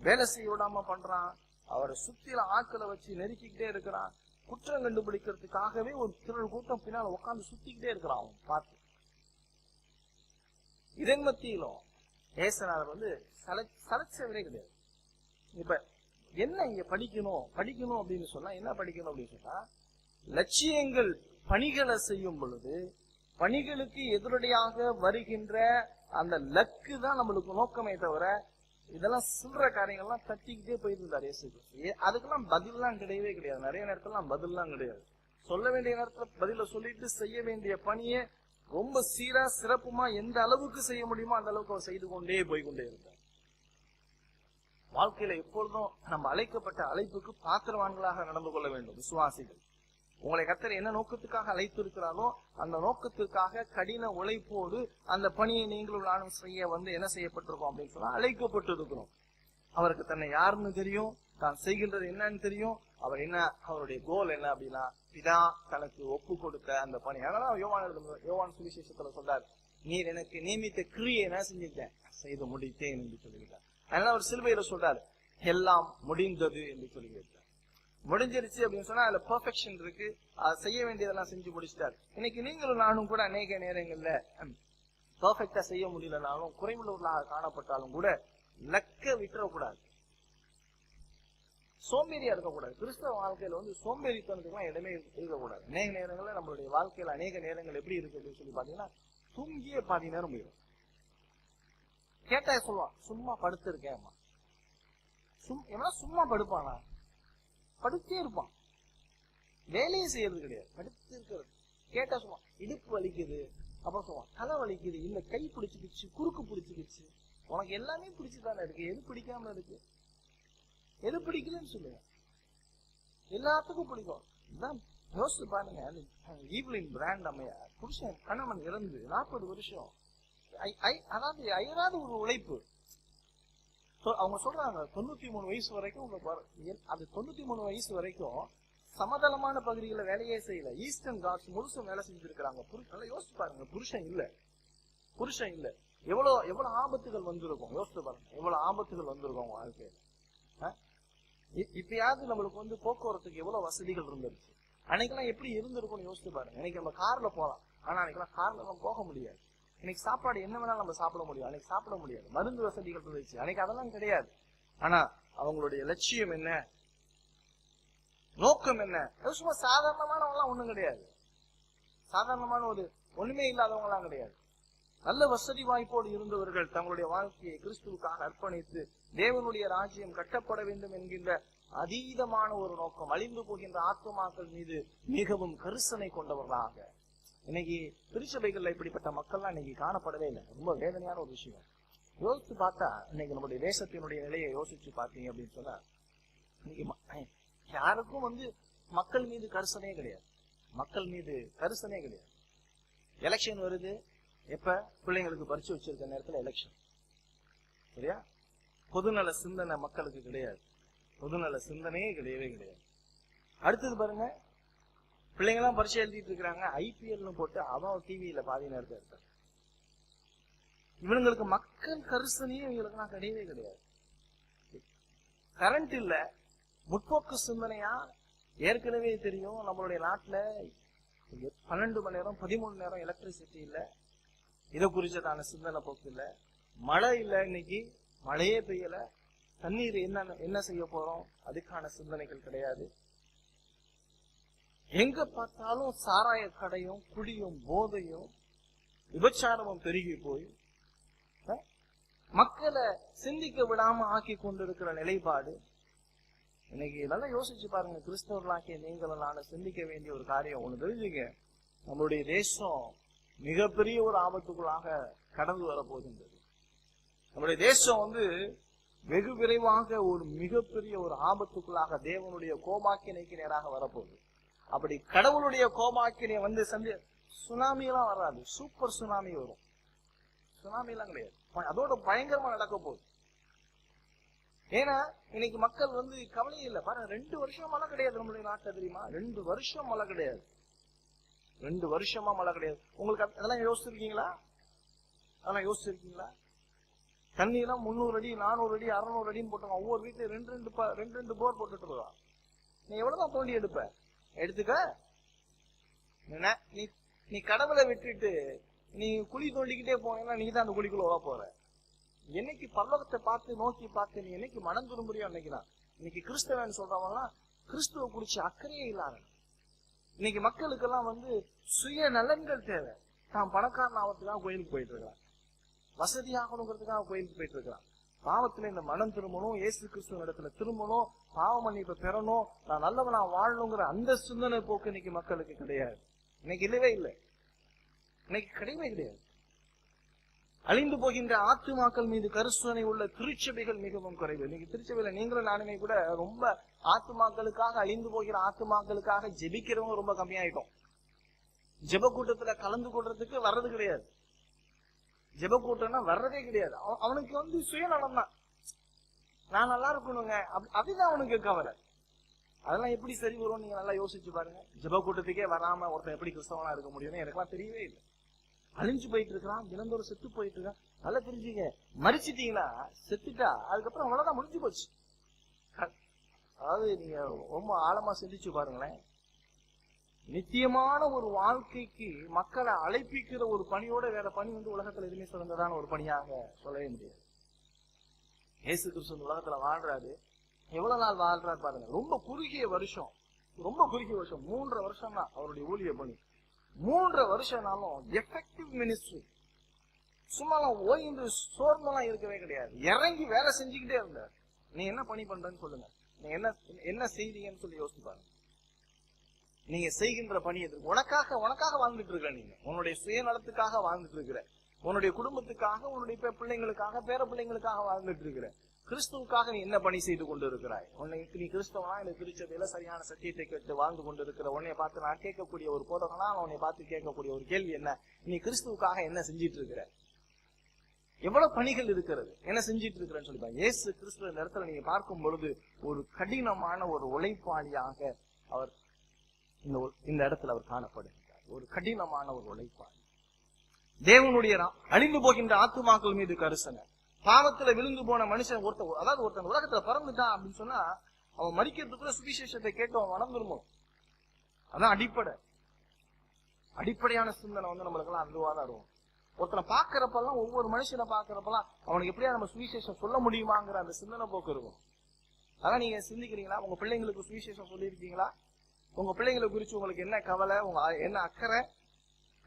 வேலை செய்ய விடாம பண்றான், அவரை சுத்தில ஆட்களை வச்சு நெருக்கிக்கிட்டே இருக்கிறான். குற்றம் கண்டுபிடிக்கிறதுக்காகவே ஒரு திரள் கூட்டம் பின்னால உட்காந்து சுத்திக்கிட்டே இருக்கிறான். அவன் பார்த்து இதன் மத்தியிலும் ஏசனார் வந்து சலைச்சவரே கிடையாது. இப்ப என்ன இங்க படிக்கணும் அப்படின்னு சொன்னா, என்ன படிக்கணும் அப்படின்னு சொன்னா, லட்சியங்கள் பணிகளை செய்யும் பொழுது பணிகளுக்கு எதிரடியாக வருகின்ற அந்த லக்கு தான் நம்மளுக்கு நோக்கமே தவிர, இதெல்லாம் சில்ற காரியங்கள்லாம் தட்டிக்கிட்டே போயிட்டு இருந்தார் இயேசு கிறிஸ்து. அதுக்கெல்லாம் பதில்லாம் கிடையவே கிடையாது. நிறைய நேரத்துல பதில்லாம் கிடையாது. சொல்ல வேண்டிய நேரத்துல பதில சொல்லிட்டு செய்ய வேண்டிய பணியை ரொம்ப சீரா சிறப்புமா எந்த அளவுக்கு செய்ய முடியுமோ அந்த அளவுக்கு அவர் செய்து கொண்டே போய்கொண்டே இருந்தார். வாழ்க்கையில எப்பொழுதும் நம்ம அழைக்கப்பட்ட அழைப்புக்கு பாத்திரவான்களாக நடந்து கொள்ள வேண்டும். விசுவாசிகள், உங்களை கர்த்தர் என்ன நோக்கத்துக்காக அழைத்து இருக்கிறாரோ அந்த நோக்கத்துக்காக கடின உழைப்போடு அந்த பணியை நீங்களும் நானும் செய்ய வந்து என்ன செய்யப்பட்டிருக்கோம் அப்படின்னு சொன்னா அழைக்கப்பட்டு இருக்கிறோம். அவருக்கு தன்னை யாருன்னு தெரியும், தான் செய்கின்றது என்னன்னு தெரியும். அவர் என்ன, அவருடைய கோல் என்ன அப்படின்னா, பிதா தனக்கு ஒப்பு கொடுத்த அந்த பணி. அதனால யோவான் சுவிசேஷத்துல சொல்றாரு, நீர் எனக்கு நியமித்த கிரியை என்ன செஞ்சிட்டேன், செய்து முடித்தேன் என்று சொல்லியிருக்கார். அதனால அவர் சிலுவையில சொல்றாரு, எல்லாம் முடிந்தது என்று சொல்லியிருக்கார். முடிஞ்சிருச்சு அப்படின்னு சொன்னா அதுல பெர்ஃபெக்ஷன் இருக்கு, அதை செய்ய வேண்டியதெல்லாம் செஞ்சு முடிச்சிட்டாரு. இன்னைக்கு நீங்களும் நானும் கூட அநேக நேரங்கள்ல பெர்ஃபெக்டா செய்ய முடியலனாலும், குறைவுள்ளவர்களாக காணப்பட்டாலும் கூட லக்க விட்டுறக்கூடாது, சோம்பேறியா இருக்கக்கூடாது. கிறிஸ்தவ வாழ்க்கையில வந்து சோம்பேறித்தனத்துக்குலாம் இடமே இருக்கக்கூடாது. அநேக நேரங்கள்ல நம்மளுடைய வாழ்க்கையில அநேக நேரங்கள் எப்படி இருக்கு அப்படின்னு சொல்லி பாத்தீங்கன்னா, தூங்கியே பாதி நேரம் போயிடும். கேட்டா சொல்லுவான், சும்மா படுத்திருக்கேன். சும்மா படுப்பானா? படுத்தே இருப்பான், வேலையே செய்யறது கிடையாது, படுத்து இருக்கிறது. கேட்டா சொல்லுவான், இடுப்பு வலிக்குது, அப்புறம் சொல்லுவான் தலை வலிக்குது, இல்ல கை பிடிச்சிக்கிச்சு, குறுக்கு பிடிச்சிக்கிச்சு. உனக்கு எல்லாமே பிடிச்சுதானே இருக்கு, எது பிடிக்காம இருக்கு? எது பிடிக்கலன்னு சொல்லுங்க, எல்லாத்துக்கும் பிடிக்கும். இதான் யோசிச்சு பாருங்க. ஈவ்லின் பிராண்ட் அம்மையார் புருஷன் கணவன் இறந்து 40 வருஷம், அதாவது அயராத ஒரு உழைப்பு. அவங்க சொல்றாங்க 93 வயசு வரைக்கும், அது 93 வயசு வரைக்கும் சமதளமான பகுதிகளை வேலையே செய்யல. ஈஸ்டர்ன் காட்ஸ் முழுசும் வேலை செஞ்சிருக்கிறாங்க. நல்லா யோசிச்சு பாருங்க, புருஷன் இல்ல எவ்வளவு ஆபத்துகள் வந்திருக்கும். யோசிச்சு பாருங்க, எவ்வளவு ஆபத்துகள் வந்திருக்கும் வாழ்க்கையில. இப்பயாவது நம்மளுக்கு போக்குவரத்துக்கு எவ்வளவு வசதிகள் இருந்துருச்சு. அன்னைக்கெல்லாம் எப்படி இருந்திருக்கும்னு யோசிச்சு பாருங்க. இன்னைக்கு நம்ம கார்ல போலாம், ஆனா அன்னைக்கெல்லாம் கார்ல நம்ம போக முடியாது. இன்னைக்கு சாப்பாடு என்ன வேணாலும் நம்ம சாப்பிட முடியும், அன்னைக்கு சாப்பிட முடியாது. மருந்து வசதிகள் இருந்துச்சு, அன்னைக்கு அதெல்லாம் கிடையாது. ஆனா அவங்களுடைய லட்சியம் என்ன, நோக்கம் என்ன? சும்மா சாதாரணமானவங்களாம் ஒண்ணும் கிடையாது. சாதாரணமான ஒண்ணுமே இல்லாதவங்க எல்லாம் கிடையாது. நல்ல வசதி வாய்ப்போடு இருந்தவர்கள் தங்களுடைய வாழ்க்கையை கிறிஸ்துவுக்காக அர்ப்பணித்து தேவனுடைய ராஜ்யம் கட்டப்பட வேண்டும் என்கின்ற அதீதமான ஒரு நோக்கம், அழிந்து போகின்ற ஆத்துமாக்கள் மீது மிகவும் கரிசனை கொண்டவர்களாக. இன்னைக்கு திருச்சபைகள்ல இப்படிப்பட்ட மக்கள்லாம் இன்னைக்கு காணப்படவே இல்லை. ரொம்ப வேதனையான ஒரு விஷயம். யோசிச்சு பார்த்தா இன்னைக்கு நம்முடைய தேசத்தினுடைய நிலையை யோசிச்சு பார்த்தீங்க அப்படின்னு சொன்னா, இன்னைக்கு யாருக்கும் மக்கள் மீது கரிசனையே கிடையாது. மக்கள் மீது கரிசனையே கிடையாது. எலெக்ஷன் வருது, எப்ப பிள்ளைங்களுக்கு பரிசு வச்சிருக்க நேரத்துல எலெக்ஷன், சரியா? பொதுநல சிந்தனை மக்களுக்கு கிடையாது. பொதுநல சிந்தனையே கிடையவே கிடையாது. அடுத்தது பாருங்க, பிள்ளைங்கெல்லாம் பரிசு எழுதிட்டு இருக்கிறாங்க, ஐபிஎல்னு போட்டு அவன் டிவியில பாதி நேரத்தை இருக்காங்க. இவனுங்களுக்கு மக்கள் கரிசனையே இவங்களுக்கு கிடையவே கிடையாது. கரண்ட் இல்ல, முற்போக்கு சிந்தனையா ஏற்கனவே தெரியும். நம்மளுடைய நாட்டுல 12 மணி நேரம் 13 நேரம் எலக்ட்ரிசிட்டி இல்ல, இதை குறிச்சதான சிந்தனை போக்கு இல்ல. மழை இல்ல, இன்னைக்கு மழையே பெய்யல. தண்ணீர் என்ன செய்ய போறோம், அதுக்கான சிந்தனைகள் கிடையாது. எங்க பார்த்தாலும் சாராய கடையும் குடியும் போதையும் விபச்சாரமும் பெருகி போய் மக்களை சிந்திக்க விடாம ஆக்கி கொண்டிருக்கிற நிலைப்பாடு. இன்னைக்கு நல்லா யோசிச்சு பாருங்க, கிறிஸ்தவர்களாக்கிய நீங்கள் நான் சிந்திக்க வேண்டிய ஒரு காரியம் ஒண்ணு தெரிஞ்சுங்க. நம்மளுடைய தேசம் மிகப்பெரிய ஒரு ஆபத்துக்குள்ளாக கடந்து வரப்போகின்றது. நம்முடைய தேசம் வெகு விரைவாக ஒரு மிகப்பெரிய ஒரு ஆபத்துக்குள்ளாக தேவனுடைய கோபாக்கினைக்கு நேராக வரப்போகுது. அப்படி கடவுளுடைய கோபாக்கினை சுனாமி எல்லாம் வராது, சூப்பர் சுனாமி வரும். சுனாமி எல்லாம் கிடையாது, அதோட பயங்கரமா நடக்க போகுது. ஏன்னா இன்னைக்கு மக்கள் கவலை இல்லை. பாருங்க, 2 வருஷம் மழை கிடையாது நம்மளுடைய நாட்டுல, தெரியுமா? 2 வருஷம் மழை கிடையாது. 2 வருஷமா மழை கிடையாது. உங்களுக்கு அதெல்லாம் யோசிச்சிருக்கீங்களா? தண்ணி எல்லாம் 300 அடி 400 அடி 600 அடின்னு போட்டாங்க. ஒவ்வொரு வீட்டுல 2 போர் போட்டுட்டு இருக்கா. நீ எவ்வளவுதான் தோண்டி எடுத்துக்க. நீ கடவுளை விட்டுட்டு நீ குழி தோண்டிக்கிட்டே போனீங்கன்னா நீ தான் அந்த குழிக்குள்ள போற. என்னைக்கு பரலோகத்தை நோக்கி பார்த்து நீ என்னைக்கு மனம் திரும்புறியோ அன்னைக்குதான். இன்னைக்கு கிறிஸ்தவன் சொல்றவங்கலாம் கிறிஸ்துவ குறிச்சு அக்கறையே இல்லாத. இன்னைக்கு மக்களுக்கெல்லாம் சுய நலன்கள் தேவை. தான் பணக்காரன் ஆவதுக்காக கோயிலுக்கு போயிட்டு இருக்கான், வசதியாகணுங்கிறதுக்காக கோயிலுக்கு போயிட்டு இருக்கான். பாவத்துல இந்த மனம் திரும்பணும், இயேசு கிறிஸ்துவ இடத்துல திரும்பணும், பாவ மன்னிப்பை பெறணும், நான் நல்லவனா வாழணுங்கிற அந்த சிந்தனை போக்கு இன்னைக்கு மக்களுக்கு கிடையாது. இன்னைக்கு இல்லவே இல்லை, இன்னைக்கு கிடையவே கிடையாது. அழிந்து போகின்ற ஆத்துமாக்கள் மீது கரிசனை உள்ள திருச்சபைகள் மிகவும் குறைவு. இன்னைக்கு திருச்சபையில நீங்களும் நானுமே கூட ரொம்ப ஆத்துமாக்களுக்காக, அழிந்து போகிற ஆத்துமாக்களுக்காக ஜெபிக்கிறவங்க ரொம்ப கம்மியாயிட்டோம். ஜெப கூட்டத்துல கலந்து கொள்றதுக்கு வர்றது கிடையாது. ஜெப கூட்டம்னா வர்றதே கிடையாது. அவனுக்கு சுயநலம் தான், நான் நல்லா இருக்கணுங்க, அப்படிதான் அவனுக்கு கவலை. அதெல்லாம் எப்படி சரி வரும் நீங்க நல்லா யோசிச்சு பாருங்க. ஜெப கூட்டத்துக்கே வராம ஒருத்தன் எப்படி கிறிஸ்தவனா இருக்க முடியும்னு எனக்குலாம் தெரியவே இல்லை. அழிஞ்சு போயிட்டு இருக்கிறான், தினந்தோறும் செத்து போயிட்டு இருக்கான். நல்லா தெரிஞ்சுங்க, மறிச்சிட்டீங்களா, செத்துட்டா அதுக்கப்புறம் அவ்வளவுதான், முடிஞ்சு போச்சு. அதாவது நீங்க ரொம்ப ஆழமா சிந்திச்சு பாருங்களேன். நித்தியமான ஒரு வாழ்க்கைக்கு மக்களை அழைப்பிக்கிற ஒரு பணியோட வேற பணி உலகத்துல எதுவுமே சிறந்ததான ஒரு பணியாக சொல்லவே முடியாது. இயேசு கிறிஸ்து உலகத்துல வாழ்றாரு. எவ்வளவு நாள் வாழ்றாரு பாருங்க, ரொம்ப குறுகிய வருஷம். 3.5 வருஷம் தான் அவருடைய ஊழிய பணி. 3 வருஷம்னாலும் எஃபெக்டிவ் மினிஸ்ட்ரி. சும்மாலாம் ஓய்ந்து சோர்ந்தெல்லாம் இருக்கவே கிடையாது, இறங்கி வேலை செஞ்சுக்கிட்டே இருந்தார். நீ என்ன பணி பண்றன்னு சொல்லுங்க, நீ என்ன செய்றீங்கன்னு சொல்லி யோசிச்சு பாருங்க. நீங்க செய்கின்ற பணி எதுக்கு? உனக்காக வாழ்ந்துட்டு இருக்க. நீங்க உன்னுடைய சுயநலத்துக்காக வாழ்ந்துட்டு இருக்கிற, உன்னுடைய குடும்பத்துக்காக, உன்னுடைய பிள்ளைங்களுக்காக, பேர பிள்ளைங்களுக்காக வாழ்ந்துட்டு இருக்கிற. கிறிஸ்துவுக்காக நீ என்ன பணி செய்து கொண்டு இருக்கிறாய்? நீ கிறிஸ்தவனா இல்ல திருச்சபையில சரியான சத்தியத்தை கேட்டு வாழ்ந்து கொண்டு இருக்கிற உன்னை பார்த்து நான் கேட்கக்கூடிய ஒரு போதகனா, உன்னை பார்த்து கேட்கக்கூடிய ஒரு கேள்வி என்ன? நீ கிறிஸ்துவுக்காக என்ன செஞ்சிட்டு இருக்கிற? எவ்வளவு பணிகள் இருக்கிறது, என்ன செஞ்சிட்டு இருக்கிறேன்னு சொல்லி பாருங்க. இயேசு கிறிஸ்துவ இடத்துல நீங்க பார்க்கும் பொழுது ஒரு கடினமான ஒரு உழைப்பாளியாக அவர் இந்த இடத்துல அவர் காணப்படுகிறார். ஒரு கடினமான ஒரு உழைப்பாளி. தேவனுடைய அழிந்து போகின்ற ஆத்துமாக்கள் மீது கரிசனை. பாவத்துல விழுந்து போன மனுஷன் ஒருத்தன் உலகத்துல பறந்துட்டான் அப்படின்னு சொன்னா அவன் மறிக்கிறதுக்குள்ள சுவிசேஷத்தை கேட்டு அவன் வளர்ந்துருமோ. அதான் அடிப்படையான சிந்தனை நம்மளுக்கு எல்லாம் அதுவாதான் இருக்கும். ஒருத்தனை பாக்குறப்பெல்லாம், ஒவ்வொரு மனுஷனை பாக்குறப்பெல்லாம் அவனுக்கு எப்படியா நம்ம சுவிசேஷம் சொல்ல முடியுமாங்கிற அந்த சிந்தனை போக்கு இருக்கும். அதான் நீங்க சிந்திக்கிறீங்களா? உங்க பிள்ளைங்களுக்கு சுவிசேஷம் சொல்லியிருக்கீங்களா? உங்க பிள்ளைங்களை குறிச்சு உங்களுக்கு என்ன கவலை, உங்க என்ன அக்கறை?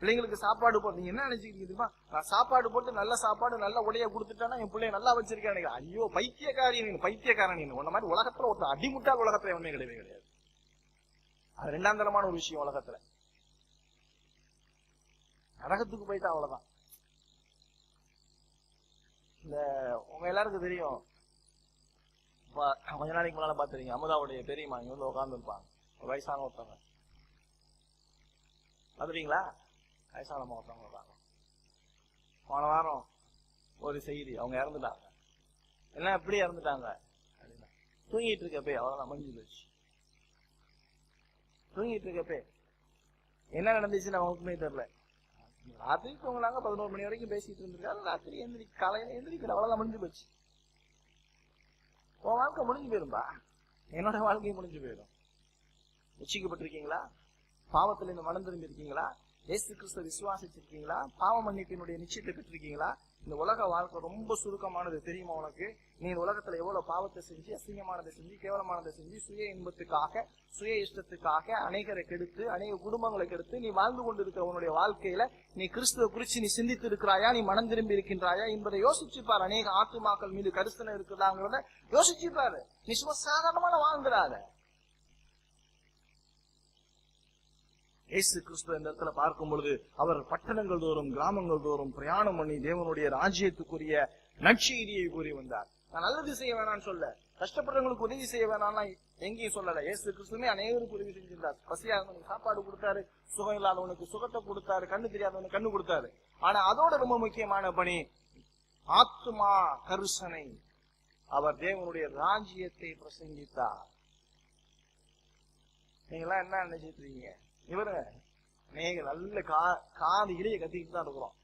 பிள்ளைங்களுக்கு சாப்பாடு போட்டு நீங்க என்ன நினைச்சுக்கிட்டீங்க? நான் சாப்பாடு போட்டு நல்ல சாப்பாடு நல்ல உடைய கொடுத்துட்டேன்னா என் பிள்ளைய நல்லா வச்சிருக்கேன். ஐயோ பைத்தியக்காரன் நீ உன்ன மாதிரி உலகத்துல ஒருத்தர் அடிமுட்டால் உலகத்துல ஒண்ணுமே கிடையாது. அது ரெண்டாம் தரமான ஒரு விஷயம். உலகத்துல நரகத்துக்கு போயிட்டா அவ்வளவுதான். இந்த உங்க எல்லாருக்கும் தெரியும், கொஞ்ச நாளைக்கு முன்னால பாத்துறீங்க, அமுதாவுடைய பெரியம்மா இங்க வந்து உட்கார்ந்து இருப்பாங்க. ஒரு வயசான ஒருத்தவங்க பாத்துறீங்களா? வயசானமா ஒருத்தவங்க பார்க்கலாம். போன வாரம் ஒரு செய்தி, அவங்க இறந்துட்டாங்க. எல்லாம் எப்படி இறந்துட்டாங்க அப்படின்னா, தூங்கிட்டு இருக்கப்பே அவ்வளவுதான், மஞ்சள் போச்சு. தூங்கிட்டு இருக்கப்பே என்ன நடந்துச்சுன்னு அவங்களுக்குமே தெரியல. ராத்திரி தூங்கினாங்க, 11 மணி வரைக்கும் பேசிட்டு இருந்திருக்காரு. ராத்திரி காலையில எந்திரிக்கிற அவ்வளவுதான், முடிஞ்சு போச்சு. உன் வாழ்க்கை முடிஞ்சு போயிரும்பா, என்னோட வாழ்க்கையும் முடிஞ்சு போயிடும். ரட்சிக்கப்பட்டிருக்கீங்களா? பாவத்துல இருந்து மனம் திரும்பி இருக்கீங்களா? இயேசு கிறிஸ்துவை விசுவாசிச்சிருக்கீங்களா? பாவ மன்னிப்பினுடைய நிச்சயத்தை பெற்றிருக்கீங்களா? இந்த உலக வாழ்க்கை ரொம்ப சுருக்கமானது தெரியுமா உனக்கு? நீ இந்த உலகத்துல எவ்வளவு பாவத்தை செஞ்சு, அசிங்கமானதை செஞ்சு, கேவலமானதை செஞ்சு, சுய இன்பத்துக்காக, சுய இஷ்டத்துக்காக அநேகரை கெடுத்து, அநேக குடும்பங்களை கெடுத்து நீ வாழ்ந்து கொண்டு இருக்கிற உன்னுடைய வாழ்க்கையில நீ கிறிஸ்துவ குறிச்சு நீ சிந்தித்து இருக்கிறாயா? நீ மனம் திரும்பி இருக்கின்றாயா என்பதை யோசிச்சுப்பாரு. அநேக ஆத்துமாக்கள் மீது கரிசனை இருக்குதாங்கிறத யோசிச்சுப்பாரு. நீ சும்மா சாதாரணமான வாழ்ந்துடாத. இயேசு கிறிஸ்து இந்த இடத்துல பார்க்கும் பொழுது அவர் பட்டணங்கள் தோறும், கிராமங்கள் தோறும் பிரயாணம் பண்ணி தேவனுடைய ராஜ்யத்துக்குரிய நற்செய்தியை கூறி வந்தார். நான் நல்லது செய்ய வேணாம்னு சொல்ல, கஷ்டப்படுறவங்களுக்கு உதவி செய்ய வேணாம்னா எங்கேயும் சொல்லல. இயேசு கிறிஸ்துமே அநேகருக்கு உதவி செஞ்சிருந்தார். பசியா இருந்தவனுக்கு சாப்பாடு கொடுத்தாரு, சுகம் இல்லாதவனுக்கு சுகத்தை கொடுத்தாரு, கண்ணு தெரியாதவனுக்கு கண்ணு கொடுத்தாரு. ஆனா அதோட ரொம்ப முக்கியமான பணி ஆத்துமா கரிசனை. அவர் தேவனுடைய ராஜ்யத்தை பிரசங்கித்தார். நீங்க எல்லாம் என்ன நினைச்சிட்டு இருக்கீங்க? இவரு நீங்க நல்ல காது இலைய கத்திக்கிட்டு தான் இருக்கிறோம்.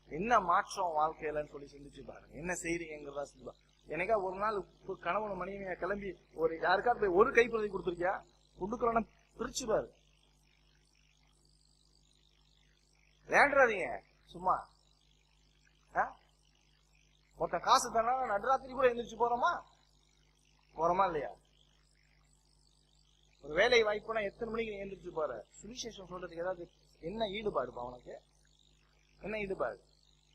என்ன மாற்றம் வாழ்க்கையிலன்னு சொல்லி சிந்திச்சு பாருங்க. என்ன செய்றீங்கிறதா சிந்திப்பா. எனக்கா ஒரு நாள் கணவன் மனைவியா கிளம்பி ஒரு யாருக்காவது போய் ஒரு கைப்பிரதி கொடுத்துருக்கியா? கொடுக்கலன்னா பிரிச்சு பாரு. வேண்டாதீங்க சும்மா. ஒருத்தன் காசு தானா நடுராத்திரி கூட எந்திரிச்சு போறோமா இல்லையா? ஒரு வேலை வாய்ப்புனா எத்தனை மணிக்கு நீ எந்திரிச்சு போற? சுவிசேஷம் சொல்றதுக்கு ஏதாவது என்ன ஈடுபாடுப்பா உனக்கு? என்ன ஈடுபாடு?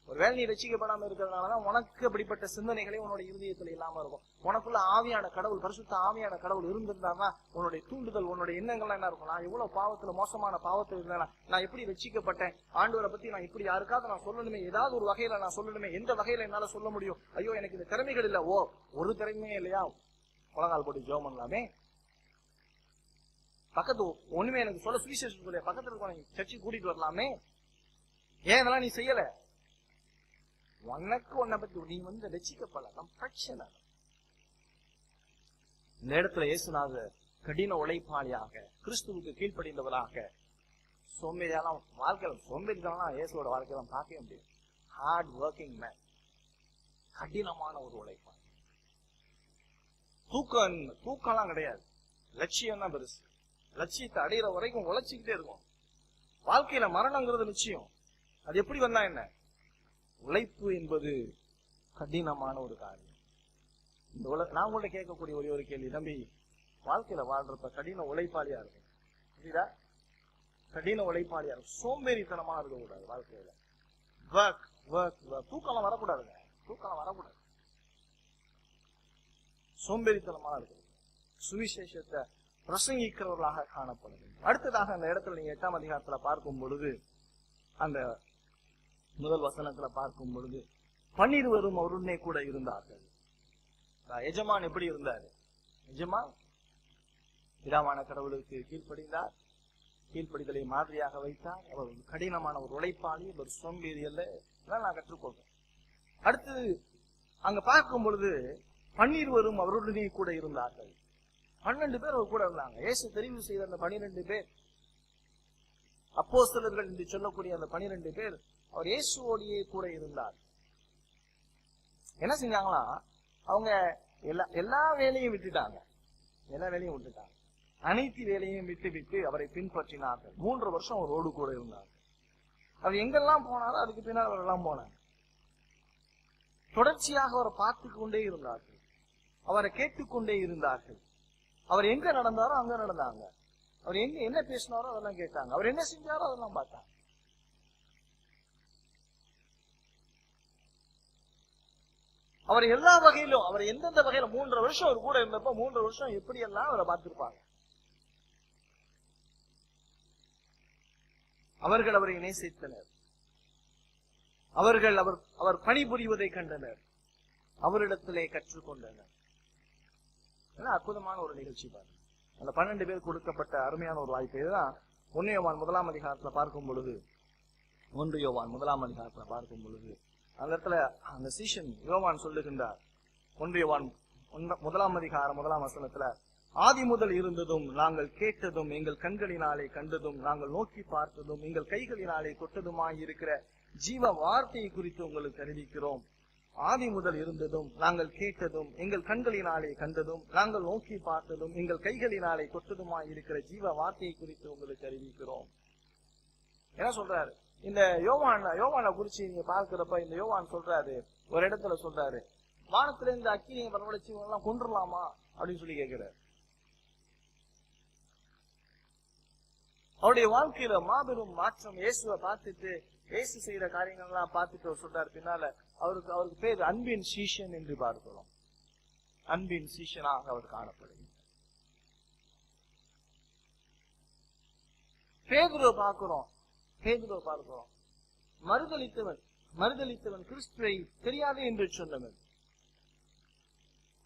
ஒரு வேலை நீ ரட்சிக்கப்படாம இருக்கிறதுனாலதான் உனக்கு அப்படிப்பட்ட சிந்தனைகளே உன்னோட இருதயத்துல இல்லாம இருக்கும். உனக்குள்ள ஆவியான கடவுள், பரிசுத்த ஆவியான கடவுள் இருந்திருந்தாருன்னா உன்னுடைய தூண்டுதல், உன்னுடைய எண்ணங்கள்லாம் என்ன இருக்கும்? நான் எவ்வளவு பாவத்துல, மோசமான பாவத்துல இருந்தேன், நான் எப்படி ரட்சிக்கப்பட்டேன், ஆண்டவரை பத்தி நான் இப்படி யாருக்காவது நான் சொல்லணுமே, ஏதாவது ஒரு வகையில நான் சொல்லணுமே. எந்த வகையில என்னால சொல்ல முடியும்? ஐயோ எனக்கு இந்த திறமைகள் இல்ல. ஒரு திறமையே இல்லையா? உலகால் போட்டு ஜெபம் பண்ணலாமே. பக்கத்து ஒண்ணுமே எனக்கு சொல்ல சுவிசேஷம் சொல்ல பக்கத்துல இருக்க சர்ச்சைக்கு கூட்டிட்டு வரலாமே. ஏன் இதெல்லாம் நீ செய்யல? உனக்கு உன்னை பத்தி நீ ரசிக்கப்படலாம். பிரச்சனை இந்த இடத்துல இயேசுநாதர் கடின உழைப்பாளியாக, கிறிஸ்துவுக்கு கீழ்ப்படிந்தவராக, சோம்பேறியெல்லாம் வாழ்க்கையில சோம்பேறிதான் இயேசுவோட வாழ்க்கையெல்லாம் பார்க்கவே முடியும். ஹார்ட் ஒர்க்கிங் மேன், கடினமான ஒரு உழைப்பாளி. தூக்கம்லாம் கிடையாது, லட்சியம் தான் பெருசு. லட்சியத்தை அடையிற வரைக்கும் உழைச்சிக்கிட்டே இருக்கும். வாழ்க்கையில மரணங்கிறது நிச்சயம். அது எப்படி வந்தா என்ன? உழைப்பு என்பது கடினமான ஒரு காரியம். இந்த நான் உங்கள்ட்ட கேட்கக்கூடிய ஒரே ஒரு கேள்வி, தம்பி வாழ்க்கையில வாழ்றப்ப கடின உழைப்பாளியா இருக்கும். புரியுதா? கடின உழைப்பாளியா இருக்கும். சோம்பேறித்தனமா இருக்கக்கூடாது வாழ்க்கையில. தூக்கம் வரக்கூடாதுங்க. தூக்கம் வரக்கூடாது. சோம்பேறித்தனமா இருக்கு. சுவிசேஷத்தை பிரசங்கிக்கிறவர்களாக காணப்பட வேண்டும். அடுத்ததாக அந்த இடத்துல நீங்க 8ஆம் அதிகாரத்துல பார்க்கும் பொழுது, அந்த முதல் வசனத்துல பார்க்கும் பொழுது 12 அவருடனே கூட இருந்தார்கள். எஜமான் எப்படி இருந்தாரு? எஜமான் பிதாவான கடவுளுக்கு கீழ்ப்படிந்தார், கீழ்ப்படிதலை மாதிரியாக வைத்தார். அவர் கடினமான ஒரு உழைப்பாளி, ஒரு சோம்பேறி அல்ல. நான் கற்றுக்கொள்றேன். அடுத்து அங்க பார்க்கும் பொழுது 12 அவருடனே கூட இருந்தார்கள். 12 பேர் அவர் கூட இருந்தாங்க. இயேசு தெரிவு செய்த அந்த 12 பேர், அப்போஸ்தலர்கள் என்று சொல்லக்கூடிய அந்த 12 பேர் அவர் இயேசுவோடையே கூட இருந்தார். என்ன செஞ்சாங்களா, அவங்க எல்லா வேலையும் விட்டுட்டாங்க. அனைத்து வேலையும் விட்டு அவரை பின்பற்றினார்கள். 3 வருஷம் அவரோடு கூட இருந்தார். அவர் எங்கெல்லாம் போனாலும் அதுக்கு பின்னால் அவரெல்லாம் போனாங்க. தொடர்ச்சியாக அவரை பார்த்து கொண்டே இருந்தார்கள், அவரை கேட்டுக்கொண்டே இருந்தார்கள். அவர் எங்க நடந்தாரோ அங்க நடந்தாங்க. அவர் எங்க என்ன பேசினாரோ அதெல்லாம் கேட்டாங்க. அவர் என்ன செஞ்சாரோ அதெல்லாம் பார்த்தாங்க. அவர் எல்லா வகையிலும், அவர் எந்தெந்த வகையில 3 வருஷம் அவர் கூட இருந்தப்ப 3 வருஷம் எப்படி எல்லாம் அவரை பார்த்திருப்பாங்க. அவர்கள் அவரை நேசித்தனர். அவர்கள் அவர் பணிபுரிவதை கண்டனர். அவரிடத்திலே கற்றுக்கொண்டனர். அற்புதமான ஒரு நிகழ்ச்சி பாருங்க. அந்த 12 பேர் கொடுக்கப்பட்ட அருமையான ஒரு வாய்ப்பு. இதுதான் 1 யோவான் 1ஆம் அதிகாரத்துல பார்க்கும் பொழுது, 1 யோவான் 1ஆம் அதிகாரத்துல பார்க்கும் பொழுது அந்த இடத்துல அந்த சீஷன் யோவான் சொல்லுகின்றார். 1 யோவான் 1ஆம் அதிகாரம் 1ஆம் வசனத்துல, ஆதி முதல் இருந்ததும் நாங்கள் கேட்டதும் எங்கள் கண்களினாலே கண்டதும் நாங்கள் நோக்கி பார்த்ததும் எங்கள் கைகளினாலே தொட்டதுமாயிருக்கிற ஜீவ வார்த்தையை குறித்து உங்களுக்கு அறிவிக்கிறோம். ஆதி முதல் இருந்ததும் நாங்கள் கேட்டதும் எங்கள் கண்களினாலே கண்டதும் நாங்கள் நோக்கி பார்த்ததும் எங்கள் கைகளினாலே தொட்டதுமாயிருக்கிற ஜீவ வார்த்தையை குறித்து உங்களுக்கு அறிவிக்கிறோம். என்ன சொல்றாரு? இந்த யோவானை குறிச்சு நீங்க பார்க்கிறப்ப இந்த யோவான் சொல்றாரு, ஒரு இடத்துல சொல்றாரு, வானத்துல இந்த அக்கினியை வரவழைச்சு எல்லாம் கொண்டுடலாமா அப்படின்னு சொல்லி கேட்கிறாரு. அவருடைய வாழ்க்கையில மாபெரும் மாற்றம். இயேசுவை பார்த்துட்டு, இயேசு செய்யற காரியங்கள் எல்லாம் பார்த்துட்டு அவர் சொல்றாரு. பின்னால அவருக்கு பேர் அன்பின் சீஷன் என்று பார்க்கிறோம். அன்பின் சீஷனாக அவர் காணப்படுகிறார். பேதுருவை பார்க்கிறோம். மறுதலித்தவன் கிறிஸ்துவை தெரியாது என்று சொன்னவன்.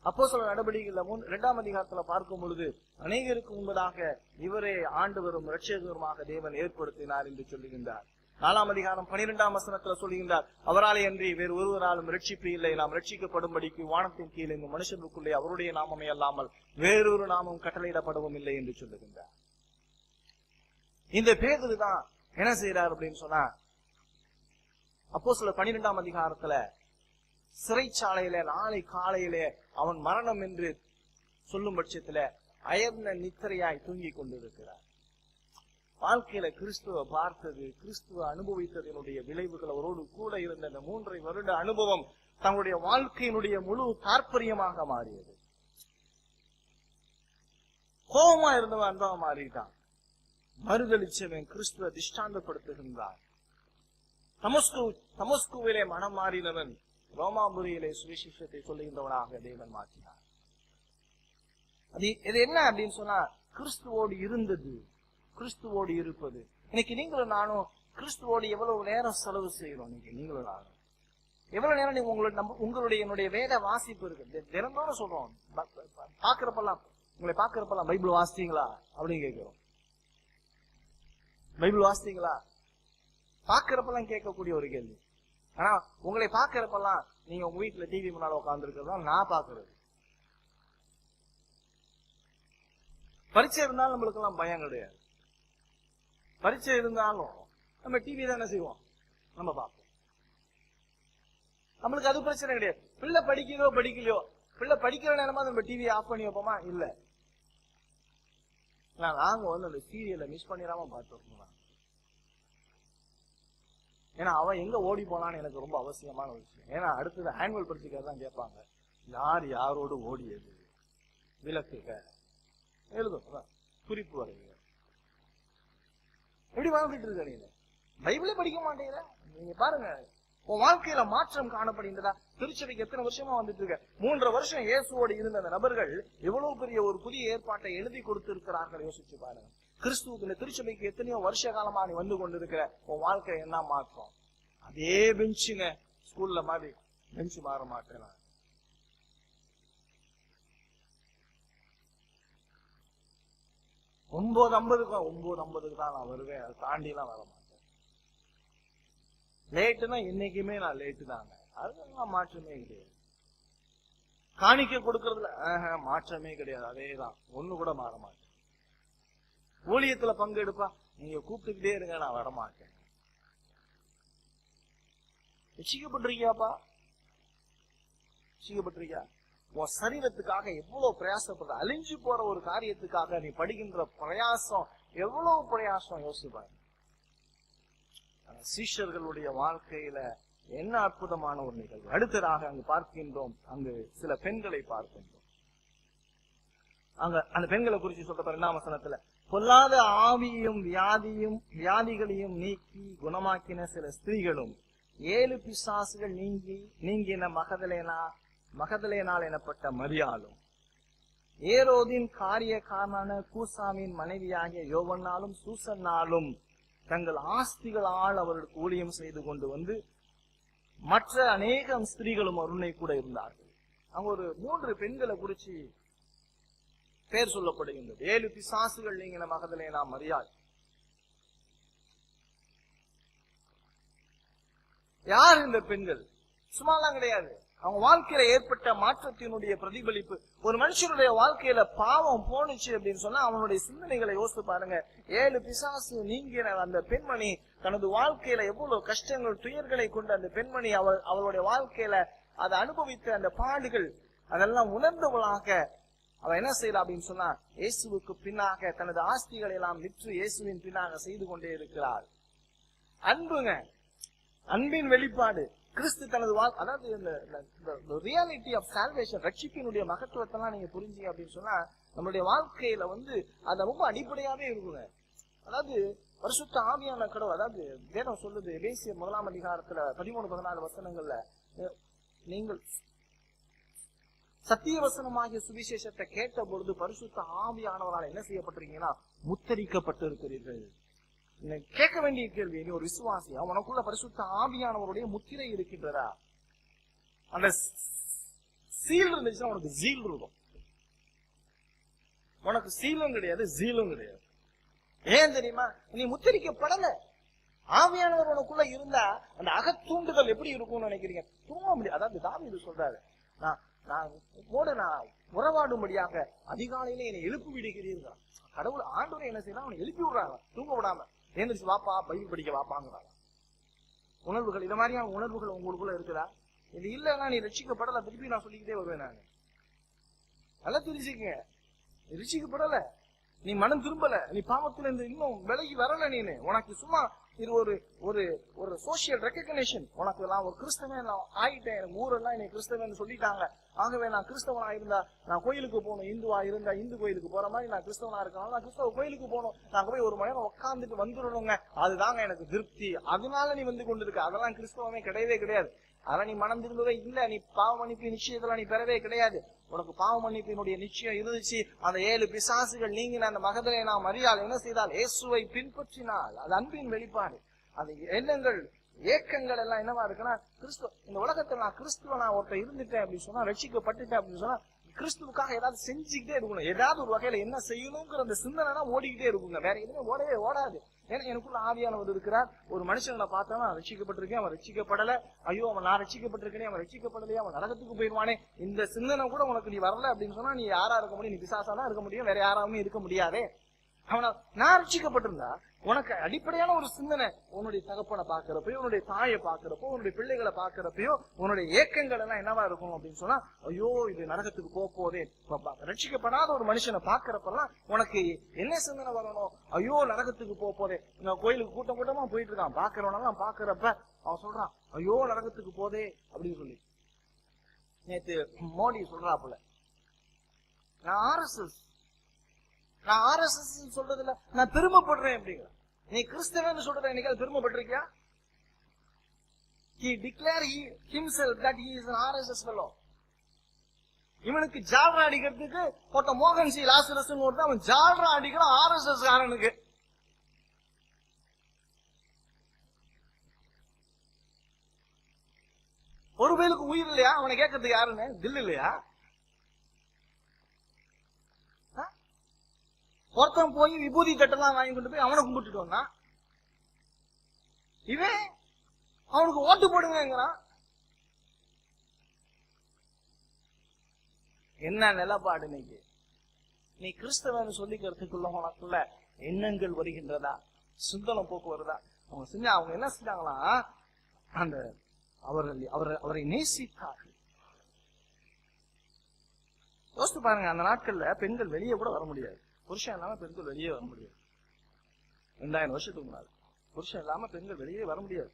அப்போஸ்தலர் நடவடிக்கைகள் 2ஆம் அதிகாரத்துல பார்க்கும் பொழுது, அநேகருக்கு முன்பதாக இவரே ஆண்டவரும் இரட்சகருமாக தேவன் ஏற்படுத்தினார் என்று சொல்லுகின்றார். 4ஆம் அதிகாரம் 12ஆம் வசனத்துல சொல்லுகின்றார், அவராலே அன்றி வேறு ஒருவராலும் ரட்சிப்பு இல்லை, நாம் ரட்சிக்கப்படும்படிக்கு வானத்தின் கீழ் எங்கும் மனுஷனுக்குள்ளே அவருடைய நாமமே அல்லாமல் வேறொரு நாமம் கட்டளையிடப்படவும் இல்லை என்று சொல்லுகின்றார். இந்த பேதுரு தான் என்ன செய்யறார் அப்படின்னு சொன்னா, அப்போஸ்தலர் 12ஆம் அதிகாரத்துல சிறைச்சாலையில நாளை காலையிலே அவன் மரணம் என்று சொல்லும் பட்சத்துல அயர்ந்த நித்திரையாய் தூங்கிக் கொண்டிருக்கிறார். வாழ்க்கையில கிறிஸ்துவ பார்த்தது, கிறிஸ்துவ அனுபவித்ததனுடைய விளைவுகள் அவரோடு கூட இருந்த இந்த 3 வருட அனுபவம் தங்களுடைய வாழ்க்கையினுடைய முழு தாற்பயமாக மாறியது. கோபமா இருந்தவன் அன்பா மாறிட்டான். மறுதளிச்சவன் கிறிஸ்துவ திஷ்டாந்தப்படுத்துகின்றார். தமஸ்குவிலே மனம் மாறினவன் ரோமாபுரியிலே சுவிசேஷத்தை சொல்லுகின்றவனாக தேவன் மாற்றினார். இது என்ன அப்படின்னு சொன்னா, கிறிஸ்துவோடு இருந்தது, கிறிஸ்துவோடு இருப்பது. இன்னைக்கு நீங்களும் நானும் கிறிஸ்துவோடு எவ்வளவு நேரம் செலவு செய்யறோம்? நீங்களும் நானும் எவ்வளவு நேரம் உங்களுடைய வேத வாசிப்பு இருக்கு? தினந்தோறும் சொல்றோம், உங்களை பாக்குறப்பெல்லாம் பைபிள் வாசித்தீங்களா அப்படின்னு கேட்கிறோம். பைபிள் வாசித்தீங்களா? பாக்குறப்பெல்லாம் கேட்கக்கூடிய ஒரு கேள்வி. ஆனா உங்களை பாக்குறப்பெல்லாம் நீங்க உங்க வீட்டுல டிவி முன்னால உட்கார்ந்து இருக்கிறதா நான் பாக்குறது. பரீட்சை இருந்தாலும் நம்மளுக்கு எல்லாம் பயம் கிடையாது. பரீட்சை இருந்தாலும் நம்ம டிவி தான் என்ன செய்வோம், நம்ம பார்ப்போம். நம்மளுக்கு அது பிரச்சனை கிடையாது. பிள்ளை படிக்கிறதோ படிக்கலையோ, பிள்ளை படிக்கிற நேரமா நம்ம டிவியை ஆஃப் பண்ணி வைப்போமா? இல்ல, நாங்க அந்த சீரியலை மிஸ் பண்ணிடாம பார்த்துருக்கோம். ஏன்னா அவன் எங்க ஓடி போனான்னு எனக்கு ரொம்ப அவசியமான ஒரு விஷயம். ஏன்னா அடுத்தது ஆனுவல் பரீட்சைக்காக தான் கேட்பாங்க, யார் யாரோடு ஓடியது விளக்குக எழுதும், குறிப்பு வரைங்க. எப்படி வாழ்ந்துட்டு இருக்க நீங்க? பைபிளே படிக்க மாட்டேங்கிற. நீங்க பாருங்க, உன் வாழ்க்கையில மாற்றம் காணப்படுகின்றதா? திருச்சபைக்கு எத்தனை வருஷமா வந்துட்டு இருக்க? 3 வருஷம் இயேசுவோடு இருந்த அந்த நபர்கள் எவ்வளவு பெரிய ஒரு புதிய ஏற்பாட்டை எழுதி கொடுத்து இருக்கிறார்கள். யோசிச்சு பாருங்க. கிறிஸ்துவுக்கு இந்த திருச்சபைக்கு எத்தனையோ வருஷ காலமா நீ வந்து கொண்டிருக்கிற உன் வாழ்க்கை என்ன மாற்றம்? அதே பெஞ்சுங்க, ஸ்கூல்ல மாதிரி பெஞ்சு மாற மாட்டேன். 9:50 தான் நான் வருவேன், அதை தாண்டி எல்லாம் வர மாட்டேன். லேட்டுனா என்னைக்குமே நான் லேட்டு தாங்க, அதெல்லாம் மாற்றமே கிடையாது. காணிக்க கொடுக்கறதுல மாற்றமே கிடையாது, அதேதான், ஒண்ணு கூட மாற மாட்டேன். ஊழியத்துல பங்கு எடுப்பா, நீங்க கூப்பிட்டுக்கிட்டே இருங்க, நான் வரமாட்டேன். ரட்சிக்கப்பட்டிருக்கியாப்பா? ரட்சிக்கப்பட்டிருக்கியா? உன் சரீரத்துக்காக எவ்வளவு பிரயாசப்படுற, அழிஞ்சு போற ஒரு காரியத்துக்காக நீ படுகின்ற பிரயாசம் எவ்வளவு பிரயாசம் யோசிப்பாரு. சீஷர்களுடைய வாழ்க்கையில என்ன அற்புதமான ஒரு நிகழ்வு. அடுத்ததாக அங்கு பார்க்கின்றோம், அங்கு சில பெண்களை பார்க்கின்றோம். அங்க அந்த பெண்களை குறித்து சொல்ற 2ஆம் வசனத்துல, பொல்லாத ஆவியும் வியாதிகளையும் நீக்கி குணமாக்கின சில ஸ்திரீகளும் 7 பிசாசுகள் நீங்கின மகதலேனால் எனப்பட்ட மரியாளும் ஏரோதின் காரியக்காரனான கூசாமின் மனைவியாகிய யோவன்னாலும் சூசன்னாலும் தங்கள் ஆஸ்திகளால் அவர்களுக்கு ஊழியம் செய்து கொண்டு வந்து மற்ற அநேகம் ஸ்திரீகளும் அருணை கூட இருந்தார்கள். அங்க ஒரு 3 பெண்களை குறிச்சு பேர் சொல்லப்படுகின்றது. 7 பிசாசுகள் நீங்கின மகதலேனா மரியாள். யார் இந்த பெண்கள்? சும்மாலாம் கிடையாது, அவங்க வாழ்க்கையில ஏற்பட்ட மாற்றத்தினுடைய பிரதிபலிப்பு. ஒரு மனுஷனுடைய வாழ்க்கையில பாவம் போனுச்சு அப்படின்னு சொன்னா அவனுடைய சிந்தனைகளை யோசித்து பாருங்க. 7 பிசாசு நீங்கின அந்த பெண்மணி தனது வாழ்க்கையில எவ்வளவு கஷ்டங்கள் துயர்களை கொண்டு அந்த பெண்மணி அவளுடைய வாழ்க்கையில அதை அனுபவித்த அந்த பாடுகள் அதெல்லாம் உணர்ந்தவளாக அவ என்ன செய்யலாம் அப்படின்னு சொன்னா, இயேசுவுக்கு பின்னாக தனது ஆஸ்திகளை எல்லாம் விற்று இயேசுவின் பின்னாக செய்து கொண்டே இருக்கிறார். அன்புங்க, அன்பின் வெளிப்பாடு. கிறிஸ்து தனது அதாவது இந்த ரியாலிட்டி ஆஃப் சால்வேஷன், ரட்சிப்பினுடைய மகத்துவத்தெல்லாம் நீங்க புரிஞ்சீங்க அப்படின்னு சொன்னா நம்மளுடைய வாழ்க்கையில அது ரொம்ப அடிப்படையாவே இருக்குங்க. அதாவது பரிசுத்த ஆவியான கடவுள், அதாவது வேதம் சொல்லுது எபேசியர் 1ஆம் அதிகாரத்துல 13-14 வசனங்கள்ல, நீங்கள் சத்திய வசனமாகிய சுவிசேஷத்தை கேட்ட பொழுது பரிசுத்த ஆவியானவரால் என்ன செய்யப்பட்டிருக்கீங்கன்னா முத்தரிக்கப்பட்டு இருக்கிறீர்கள். கேட்க வேண்டிய கேள்வி, நீ ஒரு விசுவாசி, அவனுக்குள்ள பரிசுத்த ஆவியானவருடைய முத்திரை இருக்கின்றதா? அந்த சீல் இருந்துச்சுன்னா உனக்கு ஜீல் இருக்கும். உனக்கு சீலும் கிடையாது, ஜீலும் கிடையாது. ஏன் தெரியுமா? நீ முத்திரிக்கப்படல. ஆவியானவர் உனக்குள்ள இருந்தா அந்த அகத்தூண்டுதல் எப்படி இருக்கும்னு நினைக்கிறீங்க? தூங்க முடியாது. அதாவது தாவீது சொல்றாரு, நான் உறவாடும்படியாக அதிகாலையில என்னை எழுப்பி விடுகிறீர்கள். கடவுள் ஆண்டவரை என்ன செய்யலாம், அவனை எழுப்பி விடுறாங்க, தூங்க விடாம. எழுந்திரிச்சு வாப்பா, பைபிள் படிக்க வாப்பாங்கிறாங்க. உணர்வுகள், இது மாதிரியான உணர்வுகள் உங்களுக்குள்ள இருக்குதா? இது இல்லைன்னா நீ ரட்சிக்கப்படல. திருப்பி நான் சொல்லிக்கிட்டே வருவேன். நான் நல்லா தெரிஞ்சுக்கங்க, ரட்சிக்கப்படல, நீ மனம் திரும்பல, நீ பாவத்துல இருந்து இன்னும் விலகி வரல. நீனு உனக்கு சும்மா இது ஒரு சோசியல் ரெகக்னிஷன். உனக்கு நான் ஒரு கிறிஸ்தவன் ஆயிட்டேன், எனக்கு ஊரெல்லாம் என்னை கிறிஸ்தவன் சொல்லிட்டாங்க, ஆகவே நான் கிறிஸ்தவனா இருந்தா நான் கோயிலுக்கு போகணும், இந்துவா இருந்தா இந்து கோயிலுக்கு போற மாதிரி நான் கிறிஸ்தவனா இருக்கணும், நான் கிறிஸ்தவ கோயிலுக்கு போகணும், நான் போய் 1 மணி நேரம் உட்காந்துட்டு வந்துடணுங்க, அதுதாங்க எனக்கு திருப்தி. அதனால நீ வந்து கொண்டு இருக்க. அதெல்லாம் கிறிஸ்தவமே கிடையவே கிடையாது. அதெல்லாம் நீ மனம் திரும்பவே இல்ல. நீ பாவ மன்னிப்பு நிச்சயத்தெல்லாம் நீ பெறவே கிடையாது. உனக்கு பாவ மன்னிப்பினுடைய நிச்சயம் இருந்துச்சு. அந்த 7 பிசாசுகள் நீங்கின அந்த மகதலேனா மரியாள் என்ன செய்தால்? இயேசுவை பின்பற்றினாள். அது அன்பின் வெளிப்பாடு. அது எண்ணங்கள், ஏக்கங்கள் எல்லாம் என்னவா இருக்குன்னா, கிறிஸ்துவ இந்த உலகத்துல நான் கிறிஸ்துவனா ஒருத்தர் இருந்துட்டேன் அப்படின்னு சொன்னா, ரட்சிக்கப்பட்டுட்டேன் அப்படின்னு சொன்னா, கிறிஸ்துவுக்காக ஏதாவது செஞ்சுக்கிட்டே இருக்கணும். ஏதாவது ஒரு வகையில என்ன செய்யணுங்கிற அந்த சிந்தனை ஓடிக்கிட்டே இருக்குங்க. வேற எதுவுமே ஓடவே ஓடாது. ஏன்னா எனக்குள்ள ஆவியானவர் இருக்கிறார். ஒரு மனுஷனை பார்த்தா ரட்சிக்கப்பட்டிருக்கேன், அவன் ரட்சிக்கப்படல, ஐயோ அவன் நான் ரட்சிக்கப்பட்டிருக்கேன், அவன் ரட்சிக்கப்படலையே, அவன் நரகத்துக்கு போயிடுவானே, இந்த சிந்தனை கூட உனக்கு நீ வரல அப்படின்னு சொன்னா நீ யாரா இருக்க முடியும்? நீ பிசாசா தான் இருக்க முடியும், வேற யாராவுமே இருக்க முடியாதே. அவனா நான் ரட்சிக்கப்பட்டிருந்தா உனக்கு அடிப்படையான ஒரு சிந்தனை, உன்னுடைய தகப்பனை பாக்குறப்பயோ, உன்னுடைய தாயை பாக்குறப்போ, உன்னுடைய பிள்ளைகளை பாக்குறப்பயோ உன்னுடைய ஏக்கங்கள் எல்லாம் என்னவா இருக்கும் அப்படின்னு சொன்னா, ஐயோ இது நரகத்துக்கு போதே. ரட்சிக்கப்படாத ஒரு மனுஷனை பாக்குறப்பெல்லாம் உனக்கு என்ன சிந்தனை வரணும்? ஐயோ நரகத்துக்கு போதே. இங்க கோயிலுக்கு கூட்டம் கூட்டமா போயிட்டு இருக்கான், பாக்குறவனெல்லாம் பாக்குறப்ப அவன் சொல்றான், ஐயோ நரகத்துக்கு போதே அப்படின்னு சொல்லி. நேத்து மோடி சொல்றாப்புல, நான் ஆர்எஸ்எஸ் சொல்றதுல நான் பெருமைப்படுறேன் அப்படிங்கிற. நீ கிறிஸ்தவன் சொல்றத என்னைக்காவது பெருமைப்பட்டிருக்கியா? He declared himself that he is an RSS fellow. இவனுக்கு ஜால்ரா அடிக்கிறதுக்கு போட்ட மோகன் சி லாசரஸ் அவன் ஜால்ரா அடிக்கிற RSS காரனுக்கு. ஒரு பேருக்கு உயிர் இல்லையா? அவனை கேட்கறதுக்கு யாருன்னு தில் இல்லையா? ஒருத்தன் போய் விபூதி தட்டெல்லாம் வாங்கி கொண்டு போய் அவனை கும்பிட்டுட்டு வந்தான். இவன் அவனுக்கு ஓட்டு போடுங்கிறான். என்ன நிலப்பாடு இன்னைக்கு? நீ கிறிஸ்தவன் சொல்லிக்கிறதுக்குள்ள உனக்குள்ள எண்ணங்கள் வருகின்றதா, சிந்தனை போக்கு வருதா? அவங்க என்ன செஞ்சாங்களா, அந்த அவரை நேசித்தார்கள். யோசித்து பாருங்க, அந்த நாட்கள்ல பெண்கள் வெளியே கூட வர முடியாது. புருஷன் இல்லாம பெண்கள் வெளியே வர முடியாது. 2000 வருஷத்துக்கு முன்னாடி புருஷன் இல்லாம பெண்கள் வெளியே வர முடியாது.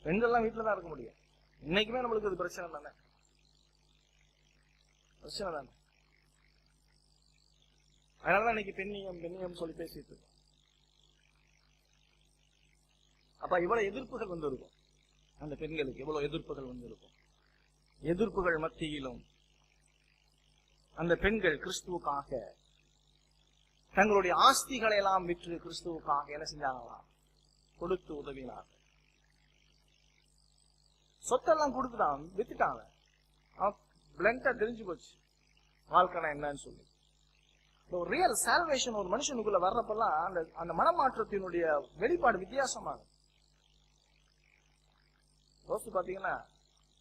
பெண்கள்லாம் வீட்டுலதான் இருக்க முடியும். இன்னைக்குமே நம்மளுக்கு அது பிரச்சனை தானே, பிரச்சனை தானே. அதனாலதான் இன்னைக்கு பெண்ணியம் சொல்லி பேசிட்டு இருக்கோம். அப்ப இவ்வளவு எதிர்ப்புகள் வந்திருக்கும், அந்த பெண்களுக்கு எவ்வளவு எதிர்ப்புகள் வந்திருக்கும். எதிர்ப்புகள் மத்தியிலும் அந்த பெண்கள் கிறிஸ்துவுக்காக தங்களுடைய ஆஸ்திகளை எல்லாம் விற்று கிறிஸ்துவுக்காக என்ன செஞ்சாங்களாம், கொடுத்து உதவினார்கள். சொத்தெல்லாம் கொடுத்துட்டான், வித்துட்டாங்க. பிளண்டா தெரிஞ்சு போச்சு வாழ்க்கை என்னன்னு சொல்லி. ஒரு ரியல் சால்வேஷன் ஒரு மனுஷனுக்குள்ள வர்றப்பெல்லாம் அந்த மனமாற்றத்தினுடைய வெளிப்பாடு வித்தியாசமாக. யோசிச்சு பாத்தீங்கன்னா,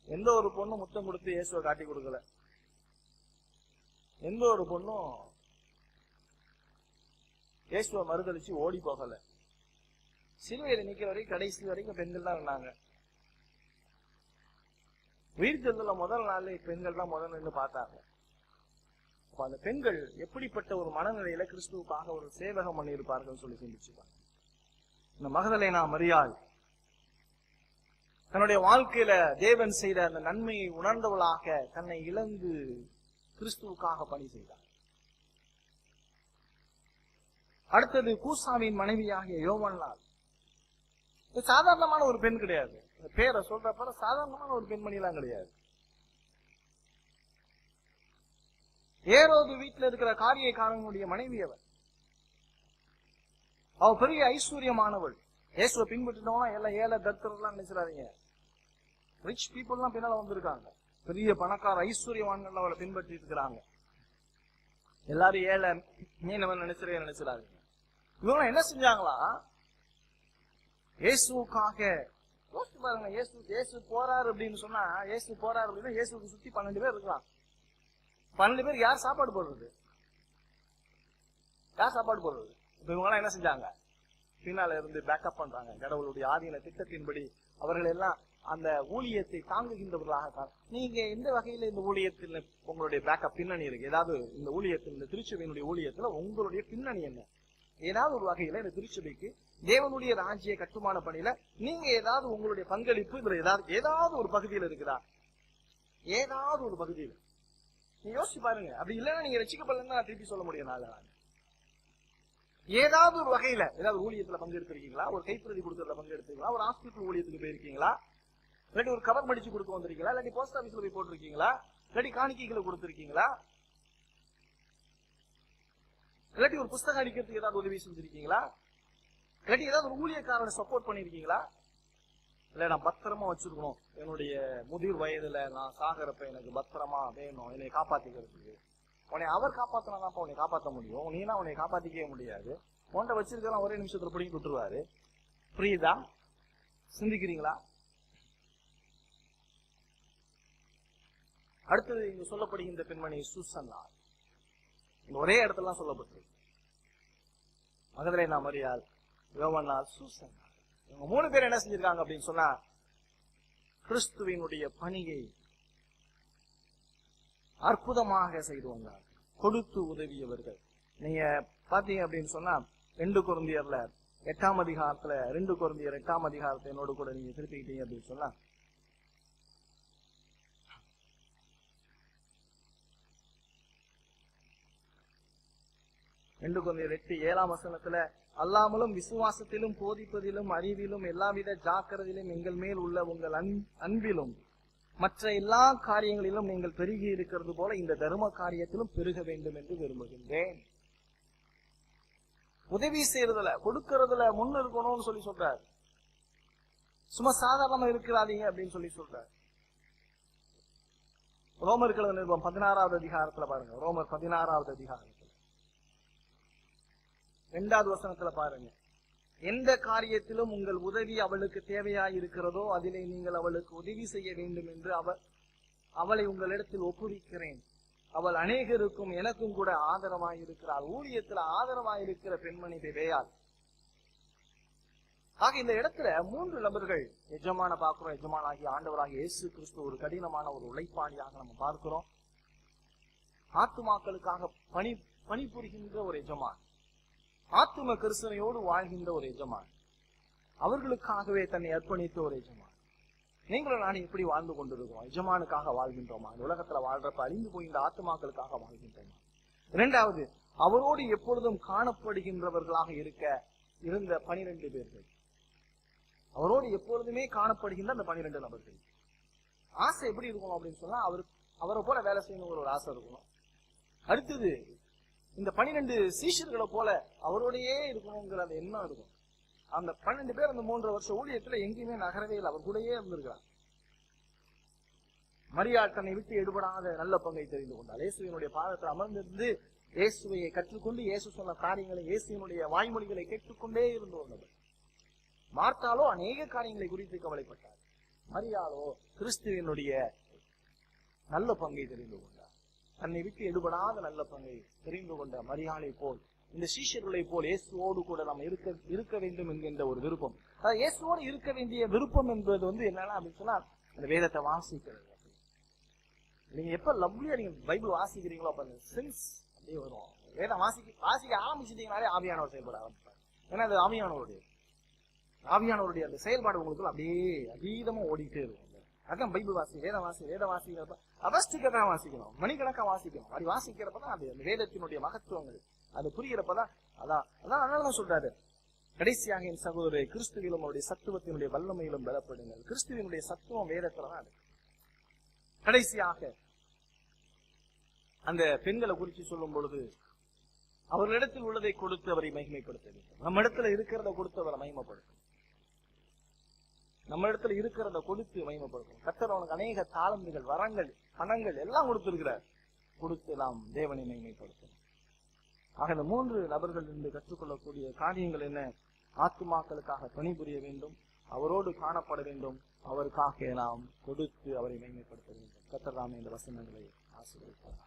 எந்த ஒரு பொண்ணும் முத்தம் கொடுத்து இயேசுவை காட்டி கொடுக்கல. எந்த ஒரு பொண்ணும் இயேசுவை மறுதளிச்சு ஓடி போகல. சிலுவையில நிக்கிற வரைக்கும் கடைசி வரைக்கும் பெண்கள் தான் இருந்தாங்க. உயிர்த்தெழுதல முதல் நாள் பெண்கள் தான் முதல் நின்று பார்த்தாங்க. அப்ப அந்த பெண்கள் எப்படிப்பட்ட ஒரு மனநிலையில கிறிஸ்துவுக்காக ஒரு சேவகம் பண்ணி இருப்பார்கள் சொல்லி சிந்திச்சுப்பாங்க. இந்த மகதலேனா மரியாள் தன்னுடைய வாழ்க்கையில தேவன் செய்த அந்த நன்மையை உணர்ந்தவளாக தன்னை இழந்து கிறிஸ்துவுக்காக பணி செய்தார். அடுத்தது கூசாவின் மனைவியாகிய யோவன்னாள். சாதாரணமான ஒரு பெண் கிடையாது. பேரை சொல்றப்ப சாதாரணமான ஒரு பெண்மணி எல்லாம் கிடையாது. ஏரோது வீட்டுல இருக்கிற காரியக்காரனுடைய மனைவி அவள். அவ பெரிய ஐஸ்வர்யமானவள். இயேசுவை பின்பற்றினோம்னா எல்லாம் ஏழை தர்த்தரெல்லாம் நினைச்சிடாதீங்க. ரிச் பீப்புள் எல்லாம் பின்னால வந்திருக்காங்க. பெரிய பணக்கார ஐஸ்வர்யவான்கள் அவளை பின்பற்றி இருக்கிறாங்க. எல்லாரும் ஏழை மீனவன் நினைச்சிடாதீங்க. இவங்க என்ன செஞ்சாங்களா, இயேசுக்காக யோசிச்சு பாருங்க. இயேசு போறாரு அப்படின்னு சொன்னா, இயேசு போறாரு அப்படின்னா இயேசுக்கு சுத்தி 12 பேர் இருக்கலாம். 12 பேர் யார் சாப்பாடு போடுறது? யார் சாப்பாடு போடுறது? இப்ப இவங்க எல்லாம் என்ன செஞ்சாங்க, பின்னால இருந்து பேக்கப் பண்றாங்க. கடவுளுடைய ஆதீன திட்டத்தின்படி அவர்கள் எல்லாம் அந்த ஊழியத்தை தாங்குகின்றவர்களாக. நீங்க எந்த வகையில இந்த ஊழியத்தில் உங்களுடைய பேக்கப் பின்னணி இருக்கு? ஏதாவது இந்த ஊழியத்தில், இந்த திருச்சபையினுடைய ஊழியத்துல உங்களுடைய பின்னணி என்ன? ஏதாவது ஒரு வகையில இந்த திருச்சபைக்கு தேவனுடைய ராஜ்ய கட்டுமான பணியில நீங்க ஏதாவது உங்களுடைய பங்களிப்பு இதுல ஏதாவது ஒரு பகுதியில் இருக்குதா? ஏதாவது ஒரு பகுதியில் நீங்க யோசிச்சு பாருங்க. அப்படி இல்லைன்னா நீங்க ரசிக்கப்படலன்னு நான் திருப்பி சொல்ல முடியும். ஏதாவது ஒரு வகையில ஏதாவது ஊழியத்துல பங்கெடுத்திருக்கீங்களா? ஒரு கைப்பிரதி கொடுக்கறதுல பங்கெடுத்தீங்களா? ஒரு ஹாஸ்பிட்டல் ஊழியத்துக்கு போயிருக்கீங்களா? இல்லாட்டி ஒரு கவர் மடிச்சு கொடுக்க வந்திருக்கீங்களா? இல்லாட்டி போஸ்ட் ஆபீஸ்ல போய் போட்டிருக்கீங்களா? இல்லாட்டி காணிக்கைகளை கொடுத்திருக்கீங்களா? இல்லாட்டி ஒரு புஸ்தகம் அடிக்கிறதுக்கு ஏதாவது உதவி செஞ்சிருக்கீங்களா? இல்லாட்டி ஏதாவது ஒரு ஊழியக்காரனை சப்போர்ட் பண்ணிருக்கீங்களா? இல்ல நான் பத்திரமா வச்சிருக்கணும், என்னுடைய முதிர் வயதுல நான் சாகிறப்ப எனக்கு பத்திரமா வேணும், என்னை காப்பாத்திக்கிறதுக்கு. உன்னை அவர் காப்பாத்தினாதான் உன்னை காப்பாற்ற முடியும். நீனா உன்னை காப்பாத்திக்கவே முடியாது. உன்னை வச்சிருக்கலாம் ஒரே நிமிஷத்துல பிடிங்கி விட்டுருவாரு. புரியுதா? சிந்திக்கிறீங்களா? அடுத்தது இங்க சொல்லப்படுகின்ற பெண்மணி சூசன்னா. ஒரே இடத்துல சொல்லப்பட்டிருக்கு. மகதலேனா மரியாள், யோவன்னாள், சூசன்னா. இவங்க 3 பேர் என்ன செஞ்சிருக்காங்க அப்படின்னு சொன்னா, கிறிஸ்துவினுடைய பணியை அற்புதமாக செய்து வந்தார், கொடுத்து உதவியவர்கள். நீங்க பாத்தீங்க அப்படின்னு சொன்னா 2 கொரிந்தியர்ல 8ஆம் அதிகாரத்துல 2 கொரிந்தியர் 8ஆம் அதிகாரத்தை என்னோடு கூட நீங்க திருப்பிக்கிட்டீங்க அப்படின்னு சொன்னா, ரெண்டு கொரிந்தியர் 8:7 வசனத்துல, அல்லாமலும் விசுவாசத்திலும் போதிப்பதிலும் அறிவிலும் எல்லாவித ஜாக்கிரதையிலும் எங்கள் மேல் உள்ள உங்கள் அன்பிலும் மற்ற எல்லா காரியங்களிலும் நீங்கள் பெருகி இருக்கிறது போல இந்த தர்ம காரியத்திலும் பெருக வேண்டும் என்று விரும்புகின்றேன். உதவி செய்யறதுல, கொடுக்கறதுல முன்ன இருக்கணும்னு சொல்லி சொல்றாரு. சும்மா சாதாரணமா இருக்கிறாதீங்க அப்படின்னு சொல்லி சொல்றாரு. ரோமர் கழுத நிருபம் 16வது அதிகாரத்துல பாருங்க. ரோமர் 16வது அதிகாரத்துல 2வது வசனத்துல பாருங்க. எந்த காரியத்திலும் உங்கள் உதவி அவளுக்கு தேவையாய் இருக்கிறதோ அதிலே நீங்கள் அவளுக்கு உதவி செய்ய வேண்டும் என்று அவளை உங்களிடத்தில் ஒப்புவிக்கிறேன். அவள் அநேகருக்கும் எனக்கும் கூட ஆதரவாய் இருக்கிறாள். ஊழியத்துல ஆதரவாய் இருக்கிற பெண்மணி பெபேயாள். ஆக இந்த இடத்துல 3 நபர்கள் எஜமான பார்க்கிறோம். எஜமானாகிய ஆண்டவராகிய இயேசு கிறிஸ்து ஒரு கடினமான ஒரு உழைப்பாளியாக நம்ம பார்க்கிறோம். ஆத்துமாக்களுக்காக பணிபுரிகின்ற ஒரு எஜமான், ஆத்தும கிறிஸ்தனையோடு வாழ்கின்ற ஒரு எஜமான், அவர்களுக்காகவே தன்னை அர்ப்பணித்த ஒரு எஜமான். நீங்களும் நான் எப்படி வாழ்ந்து கொண்டிருக்கிறோம்? எஜமானுக்காக வாழ்கின்றோமா? இந்த உலகத்துல வாழ்றப்ப அழிந்து போகின்ற ஆத்துமாக்களுக்காக வாழ்கின்றோமா? 2வது, அவரோடு எப்பொழுதும் காணப்படுகின்றவர்களாக இருந்த 12 பேர்கள், அவரோடு எப்பொழுதுமே காணப்படுகின்ற அந்த 12 நபர்கள். ஆசை எப்படி இருக்கணும் அப்படின்னு சொன்னா, அவரை போல வேலை செய்யணுங்கிற ஒரு ஆசை இருக்கணும். அடுத்தது, இந்த 12 சீஷர்களை போல அவரோடையே இருக்கணுங்கிற அந்த எண்ணம் இருக்கும். அந்த 12 பேர் அந்த 3 வருஷ ஊழியத்துல எங்கேயுமே நகரவே இல்லை, அவர் கூடயே இருந்திருக்கிறார். மரியாள் தன்னை விட்டு எடுபடாத நல்ல பங்கை தெரிந்து கொண்டார். இயேசுவினுடைய பாதத்தில் அமர்ந்திருந்து இயேசுவையை கற்றுக்கொண்டு இயேசு சொன்ன காரியங்களை, இயேசுவினுடைய வாய்மொழிகளை கேட்டுக்கொண்டே இருந்து வந்தவர். மார்த்தாலோ அநேக காரியங்களை குறித்து கவலைப்பட்டார். மரியாளோ கிறிஸ்துவினுடைய நல்ல பங்கை தெரிந்து கொண்டார். தன்னை விட்டு எடுபடாத நல்ல பங்கை தெரிந்து கொண்ட மரியாளை போல், இந்த சீஷர்களை போல் இயேசுவோடு கூட நாம் இருக்க வேண்டும் என்கின்ற ஒரு விருப்பம். அதாவது இயேசுவோடு இருக்க வேண்டிய விருப்பம் என்பது என்னன்னா அப்படின்னு சொன்னா, அந்த வேதத்தை வாசிக்கிறது. நீங்க எப்ப லவ்லியா நீங்க பைபிள் வாசிக்கிறீங்களோ அப்ப அந்த சென்ஸ் அப்படியே வரும். வேதம் வாசிக்க ஆரம்பிச்சிட்டீங்கனாலே ஆவியானவர் செயல்பட ஆரம்பிப்பார். ஏன்னா அது ஆவியானவருடைய அந்த செயல்பாடு உங்களுக்கு அப்படியே அதீதமா ஓடிட்டே இருக்கும். அதான் பைபிள் வேதம் வாசிக்கிறப்ப அவஸ்திக்கா வாசிக்கணும், மணிக்கணக்கா வாசிக்கணும். அப்படி வாசிக்கிறப்பதான் அது அந்த வேதத்தினுடைய மகத்துவங்கள் அது புரிகிறப்பதான். அதனாலதான் சொல்றாரு, கடைசியாக என் சகோதரரை கிறிஸ்துவிலும் அவருடைய சத்துவத்தினுடைய வல்லமையிலும் பலப்படுங்கள். கிறிஸ்துவினுடைய சத்துவம் வேதத்துலதான் இருக்கு. கடைசியாக அந்த பெண்களை குறித்து சொல்லும் பொழுது, அவர்களிடத்தில் உள்ளதை கொடுத்து அவரை மகிமைப்படுத்த வேண்டும். நம்ம இடத்துல இருக்கிறத கொடுத்து அவரை மகிமைப்படுத்தும். நம்ம இடத்துல இருக்கிறத கொடுத்து மகிமைப்படுத்தும். கர்த்தர் அவனுக்கு அநேக தாளந்துகள், வரங்கள், பணங்கள் எல்லாம் கொடுத்திருக்கிறார். கொடுத்து நாம் தேவனை மகிமைப்படுத்தும். ஆக இந்த 3 நபர்கள் இருந்து கற்றுக்கொள்ளக்கூடிய காரியங்கள் என்ன? ஆத்துமாக்களுக்காக பணிபுரிய வேண்டும், அவரோடு காணப்பட வேண்டும், அவருக்காக நாம் கொடுத்து அவரை மகிமைப்படுத்த வேண்டும். கர்த்தர் தாமே இந்த வசனங்களை ஆசீர்வதிப்பார்.